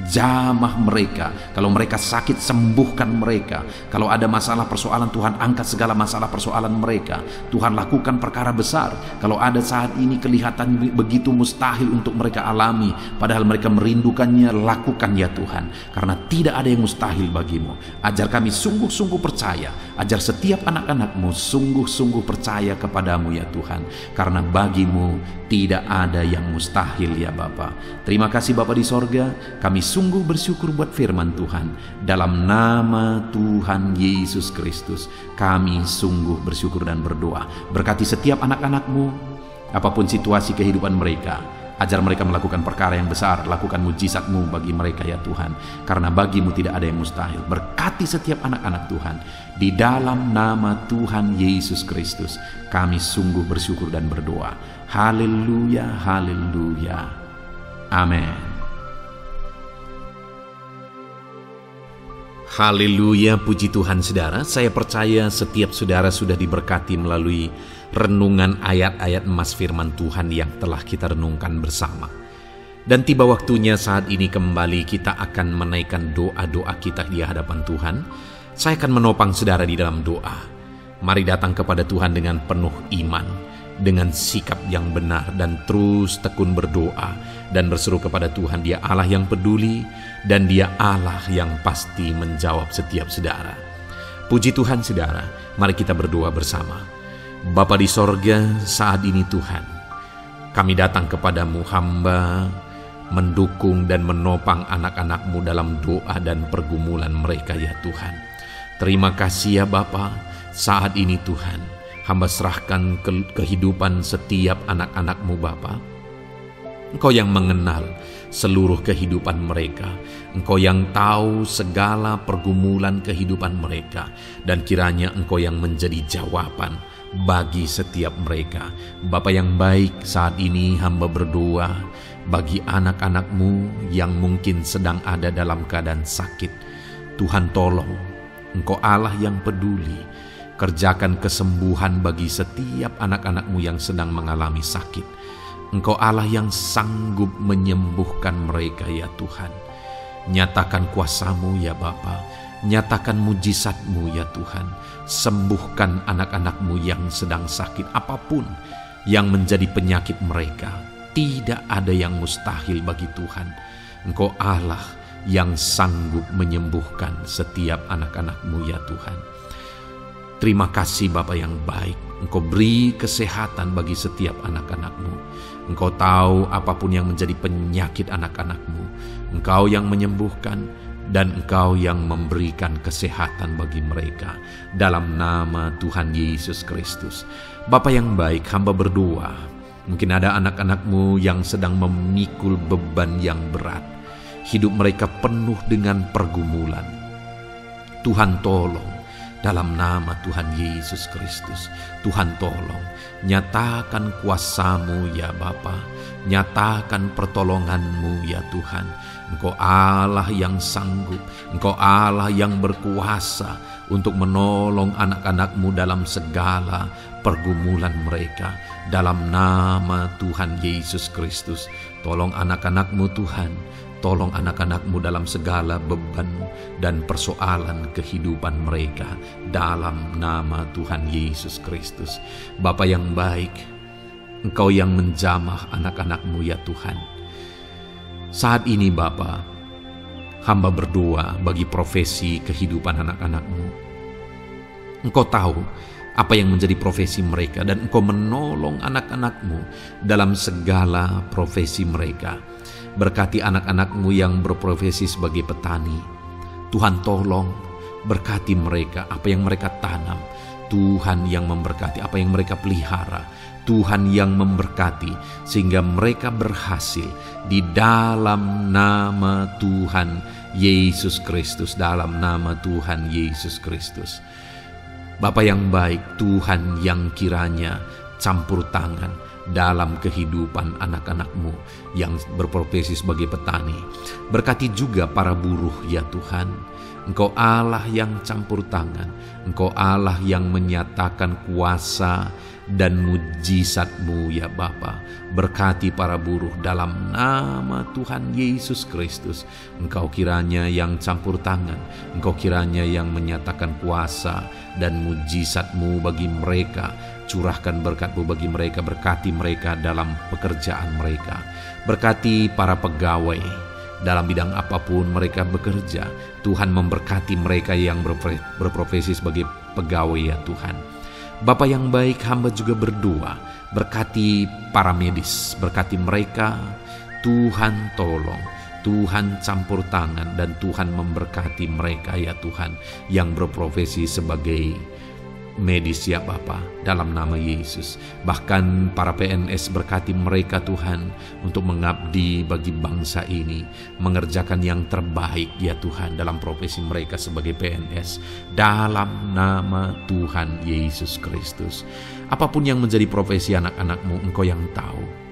Jamah mereka. Kalau mereka sakit, sembuhkan mereka. Kalau ada masalah persoalan, Tuhan angkat segala masalah persoalan mereka. Tuhan lakukan perkara besar. Kalau ada saat ini kelihatan begitu mustahil untuk mereka alami, padahal mereka merindukannya, lakukan ya Tuhan. Karena tidak ada yang mustahil bagi-Mu. Ajar kami sungguh-sungguh percaya. Ajar setiap anak-anak-Mu sungguh-sungguh percaya kepadamu ya Tuhan. Karena bagi-Mu tidak ada yang mustahil ya Bapa. Terima kasih Bapa di sorga. Kami sungguh bersyukur buat firman Tuhan. Dalam nama Tuhan Yesus Kristus, kami sungguh bersyukur dan berdoa. Berkati setiap anak-anak-Mu, apapun situasi kehidupan mereka. Ajar mereka melakukan perkara yang besar. Lakukan mujizat-Mu bagi mereka ya Tuhan. Karena bagi-Mu tidak ada yang mustahil. Berkati setiap anak-anak Tuhan. Di dalam nama Tuhan Yesus Kristus, kami sungguh bersyukur dan berdoa. Haleluya, haleluya. Amin. Haleluya, puji Tuhan saudara. Saya percaya setiap saudara sudah diberkati melalui renungan ayat-ayat emas firman Tuhan yang telah kita renungkan bersama. Dan tiba waktunya saat ini kembali kita akan menaikkan doa-doa kita di hadapan Tuhan. Saya akan menopang saudara di dalam doa. Mari datang kepada Tuhan dengan penuh iman, dengan sikap yang benar, dan terus tekun berdoa dan berseru kepada Tuhan. Dia Allah yang peduli dan Dia Allah yang pasti menjawab setiap saudara. Puji Tuhan saudara, mari kita berdoa bersama. Bapa di sorga, saat ini Tuhan, kami datang kepadamu, hamba mendukung dan menopang anak-anak-Mu dalam doa dan pergumulan mereka ya Tuhan. Terima kasih ya Bapa, saat ini Tuhan, hamba serahkan kehidupan setiap anak-anak-Mu Bapa. Engkau yang mengenal seluruh kehidupan mereka. Engkau yang tahu segala pergumulan kehidupan mereka. Dan kiranya Engkau yang menjadi jawaban bagi setiap mereka. Bapa yang baik, saat ini hamba berdoa bagi anak-anak-Mu yang mungkin sedang ada dalam keadaan sakit. Tuhan tolong, Engkau Allah yang peduli. Kerjakan kesembuhan bagi setiap anak-anak-Mu yang sedang mengalami sakit. Engkau Allah yang sanggup menyembuhkan mereka ya Tuhan. Nyatakan kuasa-Mu ya Bapa. Nyatakan mujizat-Mu ya Tuhan. Sembuhkan anak-anak-Mu yang sedang sakit, apapun yang menjadi penyakit mereka. Tidak ada yang mustahil bagi Tuhan. Engkau Allah yang sanggup menyembuhkan setiap anak-anak-Mu ya Tuhan. Terima kasih Bapa yang baik. Engkau beri kesehatan bagi setiap anak-anak-Mu. Engkau tahu apapun yang menjadi penyakit anak-anak-Mu. Engkau yang menyembuhkan. dan Engkau yang memberikan kesehatan bagi mereka. Dalam nama Tuhan Yesus Kristus. Bapa yang baik, hamba berdoa, mungkin ada anak-anak-Mu yang sedang memikul beban yang berat. Hidup mereka penuh dengan pergumulan. Tuhan tolong, dalam nama Tuhan Yesus Kristus. Tuhan tolong, nyatakan kuasa-Mu ya Bapa, nyatakan pertolongan-Mu ya Tuhan. Engkau Allah yang sanggup, Engkau Allah yang berkuasa untuk menolong anak-anak-Mu dalam segala pergumulan mereka. Dalam nama Tuhan Yesus Kristus, tolong anak-anak-Mu Tuhan. Tolong anak-anak-Mu dalam segala beban dan persoalan kehidupan mereka. Dalam nama Tuhan Yesus Kristus. Bapa yang baik, Engkau yang menjamah anak-anak-Mu ya Tuhan. Saat ini Bapa, hamba berdoa bagi profesi kehidupan anak-anak-Mu. Engkau tahu apa yang menjadi profesi mereka, dan Engkau menolong anak-anak-Mu dalam segala profesi mereka. Berkati anak-anak-Mu yang berprofesi sebagai petani. Tuhan tolong berkati mereka, apa yang mereka tanam. Tuhan yang memberkati apa yang mereka pelihara. Tuhan yang memberkati sehingga mereka berhasil di dalam nama Tuhan Yesus Kristus. Dalam nama Tuhan Yesus Kristus. Bapa yang baik, Tuhan yang kiranya campur tangan dalam kehidupan anak-anak-Mu yang berprofesi sebagai petani. Berkati juga para buruh ya Tuhan. Engkau Allah yang campur tangan. Engkau Allah yang menyatakan kuasa dan mujizat-Mu ya Bapa. Berkati para buruh dalam nama Tuhan Yesus Kristus. Engkau kiranya yang campur tangan. Engkau kiranya yang menyatakan kuasa dan mujizat-Mu bagi mereka. Curahkan berkat-Mu bagi mereka. Berkati mereka dalam pekerjaan mereka. Berkati para pegawai dalam bidang apapun mereka bekerja. Tuhan memberkati mereka yang berprofesi sebagai pegawai ya Tuhan. Bapa yang baik, hamba juga berdoa, berkati para medis, berkati mereka. Tuhan tolong, Tuhan campur tangan, dan Tuhan memberkati mereka ya Tuhan yang berprofesi sebagai medis ya Bapa, dalam nama Yesus. Bahkan para PNS, berkati mereka Tuhan untuk mengabdi bagi bangsa ini, mengerjakan yang terbaik ya Tuhan dalam profesi mereka sebagai PNS, dalam nama Tuhan Yesus Kristus. Apapun yang menjadi profesi anak-anak-Mu, Engkau yang tahu.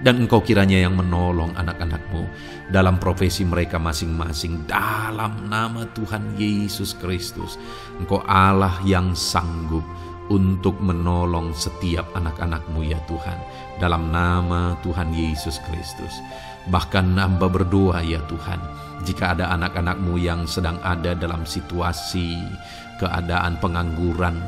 Dan Engkau kiranya yang menolong anak-anak-Mu dalam profesi mereka masing-masing, dalam nama Tuhan Yesus Kristus. Engkau Allah yang sanggup untuk menolong setiap anak-anak-Mu ya Tuhan, dalam nama Tuhan Yesus Kristus. Bahkan hamba berdoa ya Tuhan, jika ada anak-anak-Mu yang sedang ada dalam situasi keadaan pengangguran,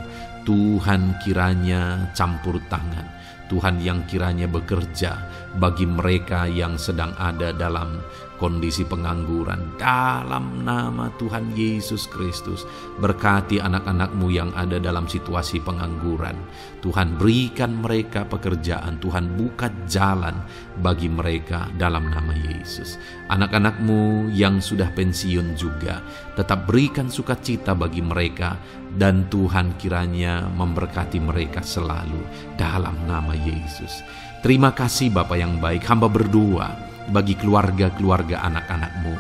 Tuhan kiranya campur tangan. Tuhan yang kiranya bekerja bagi mereka yang sedang ada dalam kondisi pengangguran, dalam nama Tuhan Yesus Kristus. Berkati anak-anak-Mu yang ada dalam situasi pengangguran. Tuhan berikan mereka pekerjaan. Tuhan buka jalan bagi mereka dalam nama Yesus. Anak-anak-Mu yang sudah pensiun juga, tetap berikan sukacita bagi mereka, dan Tuhan kiranya memberkati mereka selalu dalam nama Yesus. Terima kasih Bapa yang baik, hamba berdoa bagi keluarga-keluarga anak-anak-Mu.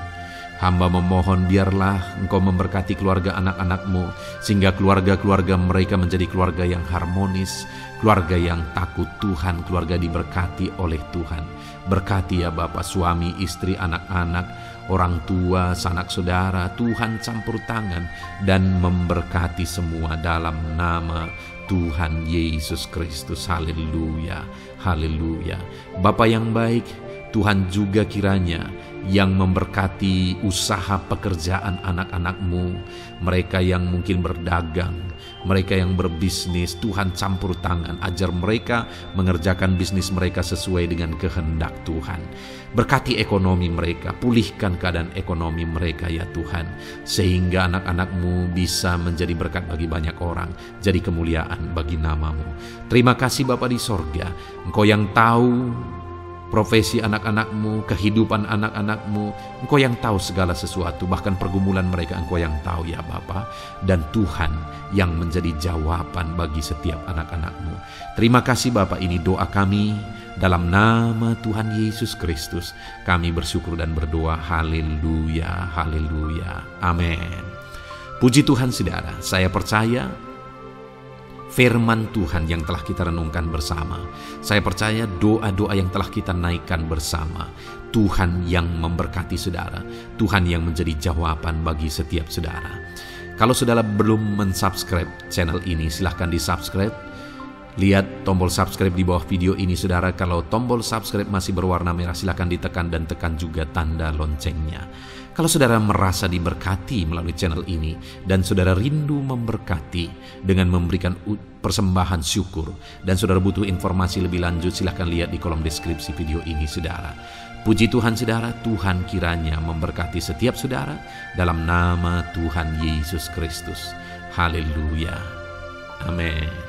Hamba memohon biarlah Engkau memberkati keluarga anak-anak-Mu, sehingga keluarga-keluarga mereka menjadi keluarga yang harmonis, keluarga yang takut Tuhan, keluarga diberkati oleh Tuhan. Berkati ya Bapa, suami, istri, anak-anak, orang tua, sanak saudara. Tuhan campur tangan dan memberkati semua dalam nama Tuhan Yesus Kristus. Haleluya, haleluya. Bapa yang baik, Tuhan juga kiranya yang memberkati usaha pekerjaan anak-anak-Mu, mereka yang mungkin berdagang, mereka yang berbisnis. Tuhan campur tangan, ajar mereka mengerjakan bisnis mereka sesuai dengan kehendak Tuhan. Berkati ekonomi mereka, pulihkan keadaan ekonomi mereka ya Tuhan, sehingga anak-anak-Mu bisa menjadi berkat bagi banyak orang, jadi kemuliaan bagi nama-Mu. Terima kasih Bapa di sorga, Engkau yang tahu profesi anak-anakmu, kehidupan anak-anakmu. Engkau yang tahu segala sesuatu, bahkan pergumulan mereka Engkau yang tahu ya Bapa. Dan Tuhan yang menjadi jawaban bagi setiap anak-anakmu. Terima kasih Bapa, ini doa kami dalam nama Tuhan Yesus Kristus. Kami bersyukur dan berdoa. Haleluya, haleluya, amin. Puji Tuhan saudara, saya percaya firman Tuhan yang telah kita renungkan bersama. Saya percaya doa-doa yang telah kita naikkan bersama. Tuhan yang memberkati saudara. Tuhan yang menjadi jawaban bagi setiap saudara. Kalau saudara belum mensubscribe channel ini, silahkan di-subscribe. Lihat tombol subscribe di bawah video ini saudara. Kalau tombol subscribe masih berwarna merah, silahkan ditekan dan tekan juga tanda loncengnya. Kalau saudara merasa diberkati melalui channel ini dan saudara rindu memberkati dengan memberikan persembahan syukur dan saudara butuh informasi lebih lanjut, silahkan lihat di kolom deskripsi video ini saudara. Puji Tuhan saudara, Tuhan kiranya memberkati setiap saudara dalam nama Tuhan Yesus Kristus. Haleluya. Amin.